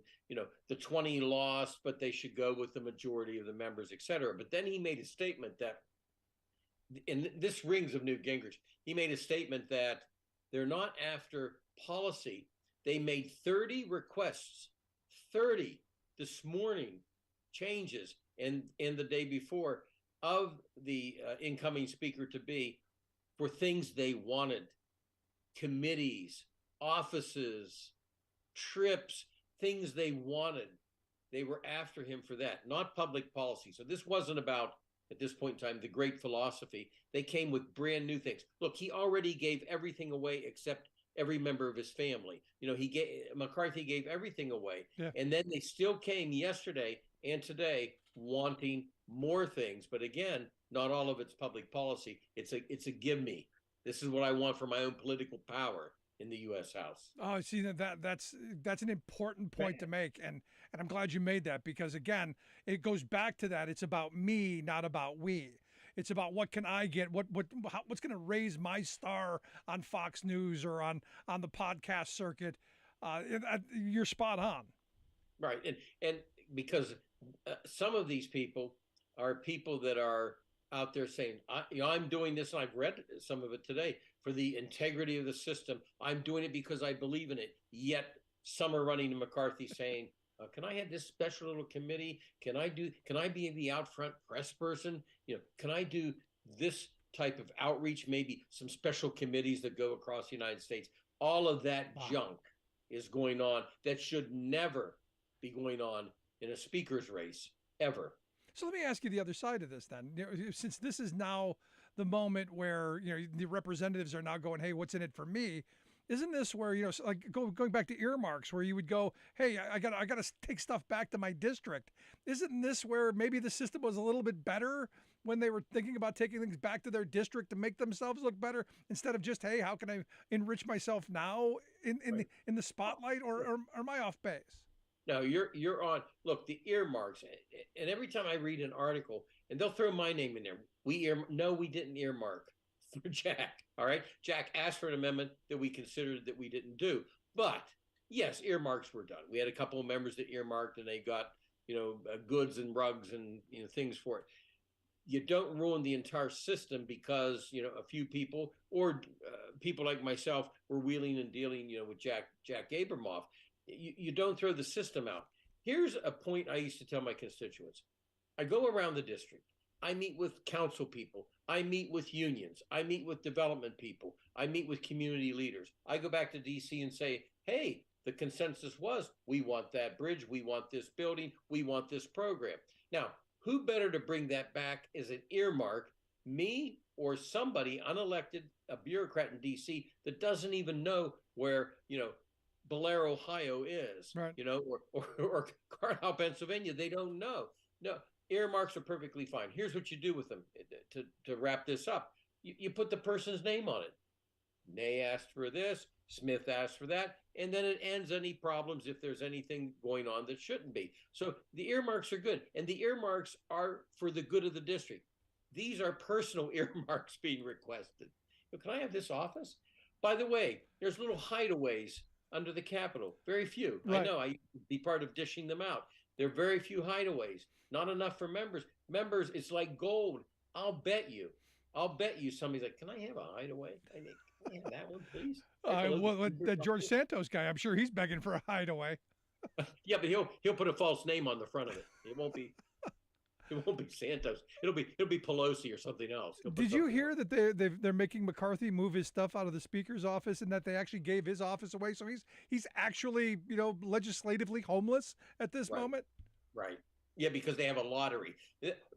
the 20 lost, but they should go with the majority of the members, et cetera. But then he made a statement that, and this rings of Newt Gingrich, he made a statement that they're not after policy, They made 30 requests, 30 this morning, changes, and the day before of the incoming speaker to be for things they wanted, committees, offices, trips, things they wanted. They were after him for that, not public policy. So this wasn't about, at this point in time, the great philosophy. They came with brand new things. Look, he already gave everything away except every member of his family. McCarthy gave everything away.
Yeah.
And then they still came yesterday and today wanting more things. But again, not all of it's public policy. It's a give me. This is what I want for my own political power in the U.S. House.
Oh, see, that's an important point to make, and I'm glad you made that, because again, it goes back to that. It's about me, not about we. It's about what can I get, what's going to raise my star on Fox News or on the podcast circuit. You're spot on.
Right, and because some of these people are people that are out there saying, I'm doing this, and I've read some of it today, for the integrity of the system. I'm doing it because I believe in it. Yet some are running to McCarthy saying, can I have this special little committee? Can I be the out front press person? Can I do this type of outreach? Maybe some special committees that go across the United States. All of that junk is going on that should never be going on in a speaker's race, ever.
So let me ask you the other side of this then. Since this is now the moment where the representatives are now going, hey, what's in it for me? Isn't this where like going back to earmarks, where you would go, hey, I got to take stuff back to my district? Isn't this where maybe the system was a little bit better when they were thinking about taking things back to their district to make themselves look better, instead of just, hey, how can I enrich myself now in the spotlight, or am I off base?
No, you're on. Look, the earmarks, and every time I read an article, and they'll throw my name in there. No, we didn't earmark for Jack. All right, Jack asked for an amendment that we considered that we didn't do. But yes, earmarks were done. We had a couple of members that earmarked, and they got goods and rugs and things for it. You don't ruin the entire system because a few people or people like myself were wheeling and dealing with Jack Abramoff. You don't throw the system out. Here's a point I used to tell my constituents. I go around the district. I meet with council people. I meet with unions. I meet with development people. I meet with community leaders. I go back to D.C. and say, hey, the consensus was we want that bridge. We want this building. We want this program. Now, who better to bring that back as an earmark, me or somebody unelected, a bureaucrat in D.C. that doesn't even know where, Blair, Ohio is,
right.
or Carlisle, Pennsylvania. They don't know. No, earmarks are perfectly fine. Here's what you do with them to wrap this up. You put the person's name on it. Ney asked for this, Smith asked for that, and then it ends any problems if there's anything going on that shouldn't be. So the earmarks are good, and the earmarks are for the good of the district. These are personal earmarks being requested. Can I have this office? By the way, there's little hideaways under the Capitol. Very few. Right. I know. I used to be part of dishing them out. There are very few hideaways. Not enough for members. Members, it's like gold. I'll bet you somebody's like, can I have a hideaway? Can I have that one, please?
The George Santos guy, I'm sure he's begging for a hideaway.
Yeah, but he'll put a false name on the front of it. It won't be Santos. It'll be Pelosi or something else.
Did you hear that they're making McCarthy move his stuff out of the speaker's office, and that they actually gave his office away? So he's actually legislatively homeless at this moment.
Right. Yeah, because they have a lottery.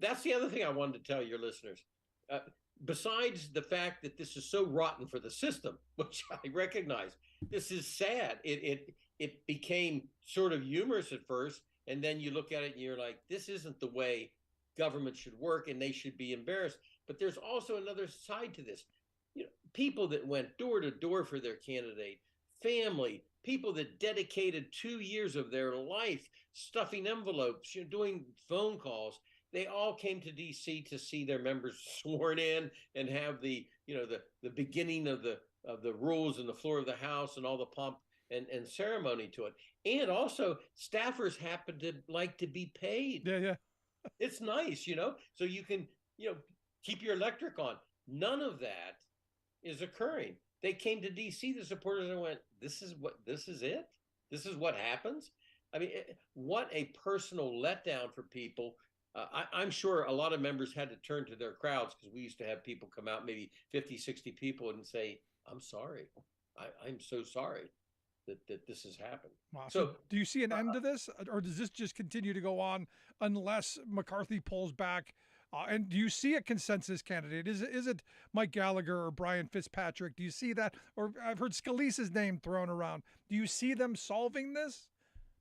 That's the other thing I wanted to tell your listeners. Besides the fact that this is so rotten for the system, which I recognize, this is sad. It became sort of humorous at first, and then you look at it and you're like, this isn't the way government should work, and they should be embarrassed. But there's also another side to this. People that went door to door for their candidate, family, people that dedicated 2 years of their life stuffing envelopes, doing phone calls. They all came to D.C. to see their members sworn in and have the beginning of the rules and the floor of the House and all the pomp and ceremony to it. And also, staffers happen to like to be paid.
Yeah.
It's nice, so you can, keep your electric on. None of that is occurring. They came to D.C., the supporters, and went, this is it? This is what happens? I mean, what a personal letdown for people. I'm sure a lot of members had to turn to their crowds, because we used to have people come out, maybe 50, 60 people, and say, I'm sorry. I'm so sorry that this has happened.
Wow. So do you see an end to this, or does this just continue to go on unless McCarthy pulls back? And do you see a consensus candidate? Is it Mike Gallagher or Brian Fitzpatrick? Do you see that? Or I've heard Scalise's name thrown around. Do you see them solving this?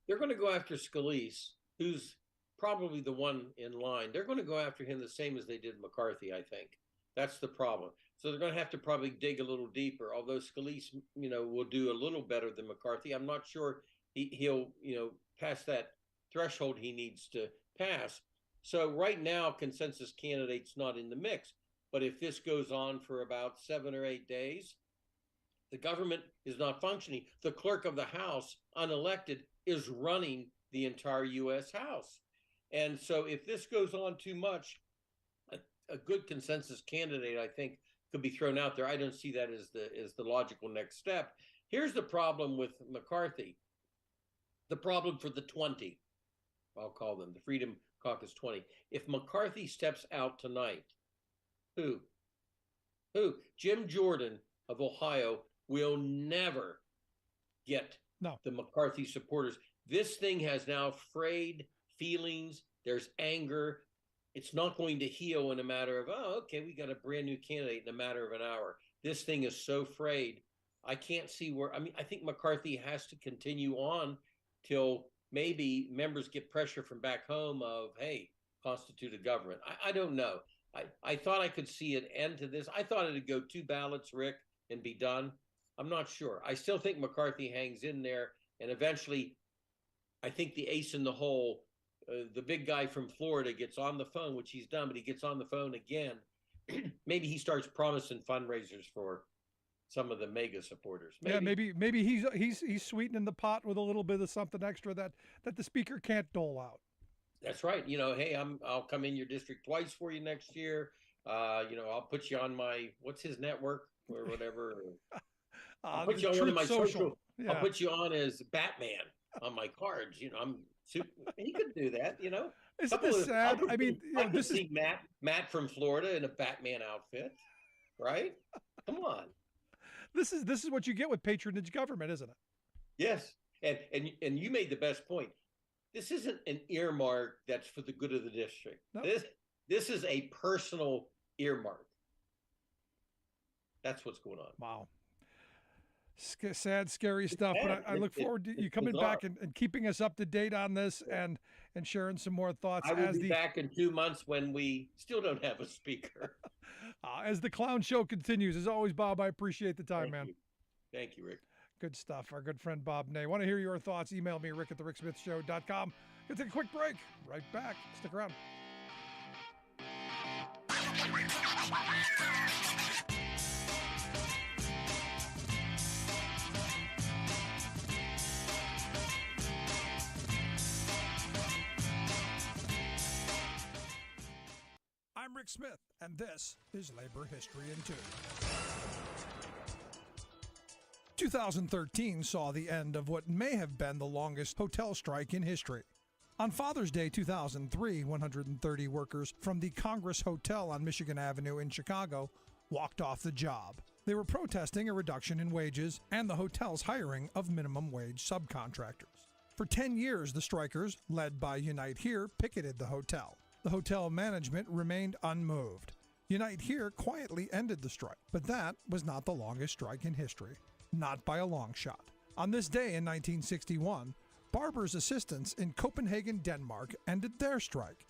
They're going to go after Scalise, who's probably the one in line. They're going to go after him the same as they did McCarthy, I think. That's the problem. So they're going to have to probably dig a little deeper, although Scalise, will do a little better than McCarthy. I'm not sure he'll, pass that threshold he needs to pass. So right now, consensus candidate's not in the mix. But if this goes on for about 7 or 8 days, the government is not functioning. The clerk of the House, unelected, is running the entire U.S. House. And so if this goes on too much, a good consensus candidate, I think, could be thrown out there. I don't see that as the logical next step. Here's the problem with McCarthy. The problem for the 20, I'll call them, the Freedom Caucus 20. If McCarthy steps out tonight, who? Jim Jordan of Ohio will never get the McCarthy supporters. This thing has now frayed feelings. There's anger. It's not going to heal in a matter of, we got a brand new candidate in a matter of an hour. This thing is so frayed. I can't see where, I think McCarthy has to continue on till maybe members get pressure from back home of, hey, constitute a government. I don't know. I thought I could see an end to this. I thought it'd go 2 ballots, Rick, and be done. I'm not sure. I still think McCarthy hangs in there, and eventually I think the ace in the hole, the big guy from Florida, gets on the phone, which he's done, but he gets on the phone again. Maybe he starts promising fundraisers for some of the mega supporters.
Maybe he's sweetening the pot with a little bit of something extra that the speaker can't dole out.
That's right. Hey, I'll come in your district twice for you next year. I'll put you on my, what's his network or whatever. I'll put you on one of my social. Yeah. I'll put you on as Batman on my cards. I'm super. He could do that.
Isn't this sad? I mean,
this is Matt from Florida in a Batman outfit, right? Come on.
This is what you get with patronage government, isn't it?
Yes, and you made the best point. This isn't an earmark that's for the good of the district. No. This is a personal earmark. That's what's going on.
Wow. Sad, scary stuff, but I look forward to you coming back and keeping us up to date on this and sharing some more thoughts.
I will be back in 2 months when we still don't have a speaker.
As the clown show continues. As always, Bob, I appreciate the time, man.
Thank you, Rick.
Good stuff. Our good friend Bob Ney. Want to hear your thoughts? Email me, rick@thericksmithshow.com. We'll take a quick break. Right back. Stick around. I'm Rick Smith, and this is Labor History in 2. 2013 saw the end of what may have been the longest hotel strike in history. On Father's Day 2003, 130 workers from the Congress Hotel on Michigan Avenue in Chicago walked off the job. They were protesting a reduction in wages and the hotel's hiring of minimum wage subcontractors. For 10 years, the strikers, led by Unite Here, picketed the hotel. The hotel management remained unmoved. Unite Here quietly ended the strike, but that was not the longest strike in history. Not by a long shot. On this day in 1961, barbers' assistants in Copenhagen, Denmark ended their strike.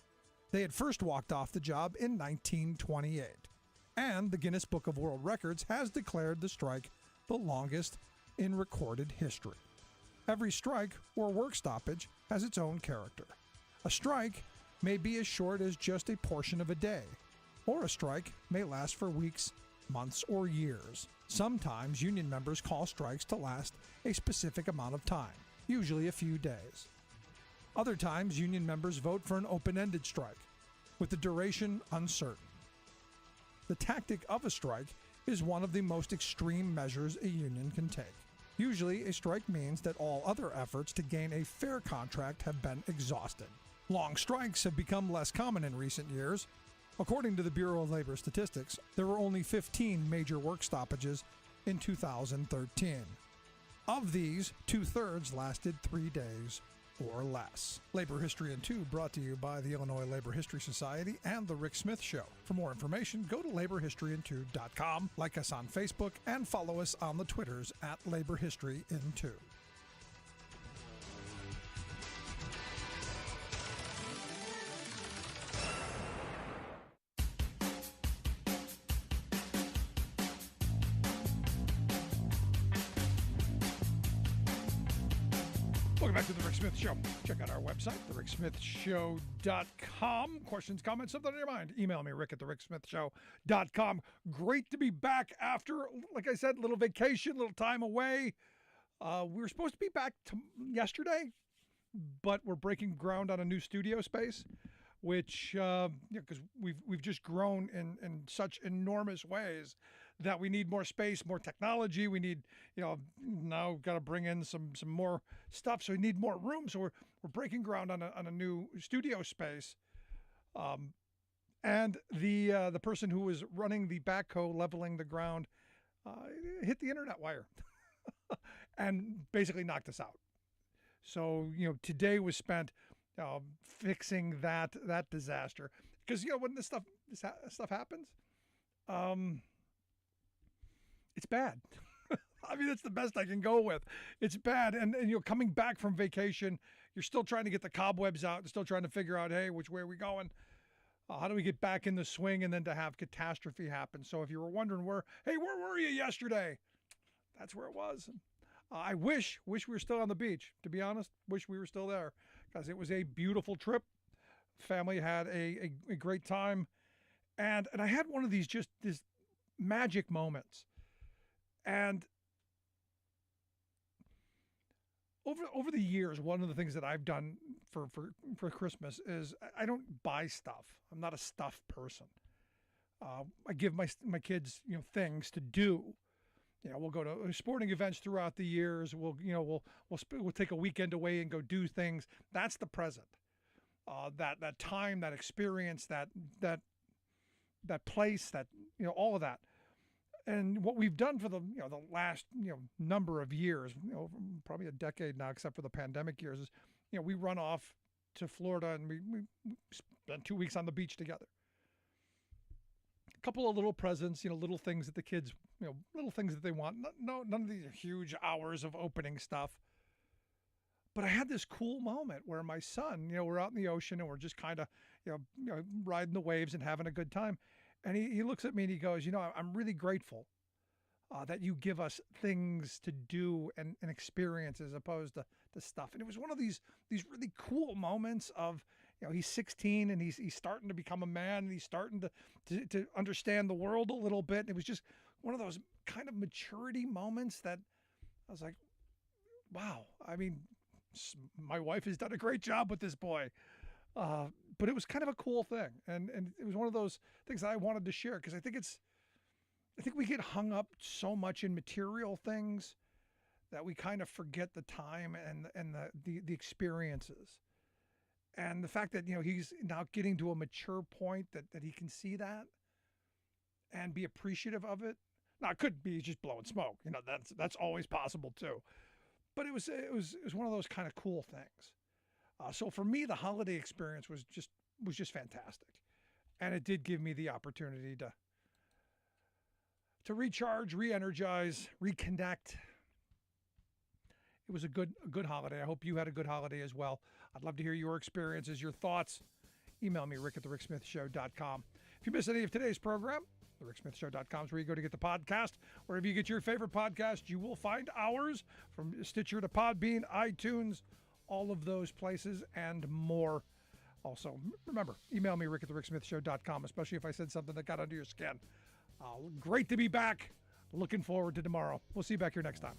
They had first walked off the job in 1928. And the Guinness Book of World Records has declared the strike the longest in recorded history. Every strike or work stoppage has its own character. A strike may be as short as just a portion of a day, or a strike may last for weeks, months, or years. Sometimes union members call strikes to last a specific amount of time, usually a few days. Other times, union members vote for an open-ended strike, with the duration uncertain. The tactic of a strike is one of the most extreme measures a union can take. Usually, a strike means that all other efforts to gain a fair contract have been exhausted. Long strikes have become less common in recent years. According to the Bureau of Labor Statistics, there were only 15 major work stoppages in 2013. Of these, 2/3 lasted 3 days or less. Labor History in 2 brought to you by the Illinois Labor History Society and The Rick Smith Show. For more information, go to laborhistoryin2.com, like us on Facebook, and follow us on the Twitters at Labor History in 2. Welcome back to The Rick Smith Show. Check out our website, thericksmithshow.com. Questions, comments, something on your mind, email me, rick at thericksmithshow.com. Great to be back after, like I said, a little vacation, a little time away. We were supposed to be back yesterday, but we're breaking ground on a new studio space, which, because we've just grown in such enormous ways that we need more space, more technology. We need, now got to bring in some more stuff. So we need more room. So we're breaking ground on a new studio space. And the person who was running the backhoe, leveling the ground, hit the internet wire and basically knocked us out. So, today was spent fixing that disaster. Because, when this stuff happens, it's bad. I mean, that's the best I can go with. It's bad. And coming back from vacation, you're still trying to get the cobwebs out and still trying to figure out, hey, which way are we going? How do we get back in the swing, and then to have catastrophe happen? So if you were wondering where were you yesterday? That's where it was. I wish we were still on the beach, to be honest. Wish we were still there, because it was a beautiful trip. Family had a great time. And I had one of these magic moments. And over the years, one of the things that I've done for Christmas is I don't buy stuff. I'm not a stuff person. I give my kids things to do. We'll go to sporting events throughout the years. We'll take a weekend away and go do things. That's the present. That time, that experience, that place, that all of that. And what we've done for the last number of years, probably a decade now, except for the pandemic years, is we run off to Florida and we spend 2 weeks on the beach together. A couple of little presents, little things that the kids, little things that they want. None of these huge hours of opening stuff. But I had this cool moment where my son, we're out in the ocean and we're just kind of, riding the waves and having a good time. And he looks at me and he goes, I'm really grateful that you give us things to do and experience as opposed to stuff. And it was one of these really cool moments of, he's 16 and he's starting to become a man and he's starting to understand the world a little bit. And it was just one of those kind of maturity moments that I was like, wow. I mean, my wife has done a great job with this boy. But it was kind of a cool thing. And it was one of those things that I wanted to share, because I think we get hung up so much in material things that we kind of forget the time and the experiences. And the fact that, he's now getting to a mature point that he can see that and be appreciative of it. Now, it could be just blowing smoke. That's always possible too. But it was one of those kind of cool things. So for me, the holiday experience was just fantastic, and it did give me the opportunity to recharge, re-energize, reconnect. It was a good holiday. I hope you had a good holiday as well. I'd love to hear your experiences, your thoughts. Email me, rick at thericksmithshow.com. If you missed any of today's program, thericksmithshow.com is where you go to get the podcast. Wherever you get your favorite podcast, you will find ours, from Stitcher to Podbean, iTunes, all of those places and more. Also, remember, email me, rick at thericksmithshow.com, especially if I said something that got under your skin. Great to be back. Looking forward to tomorrow. We'll see you back here next time.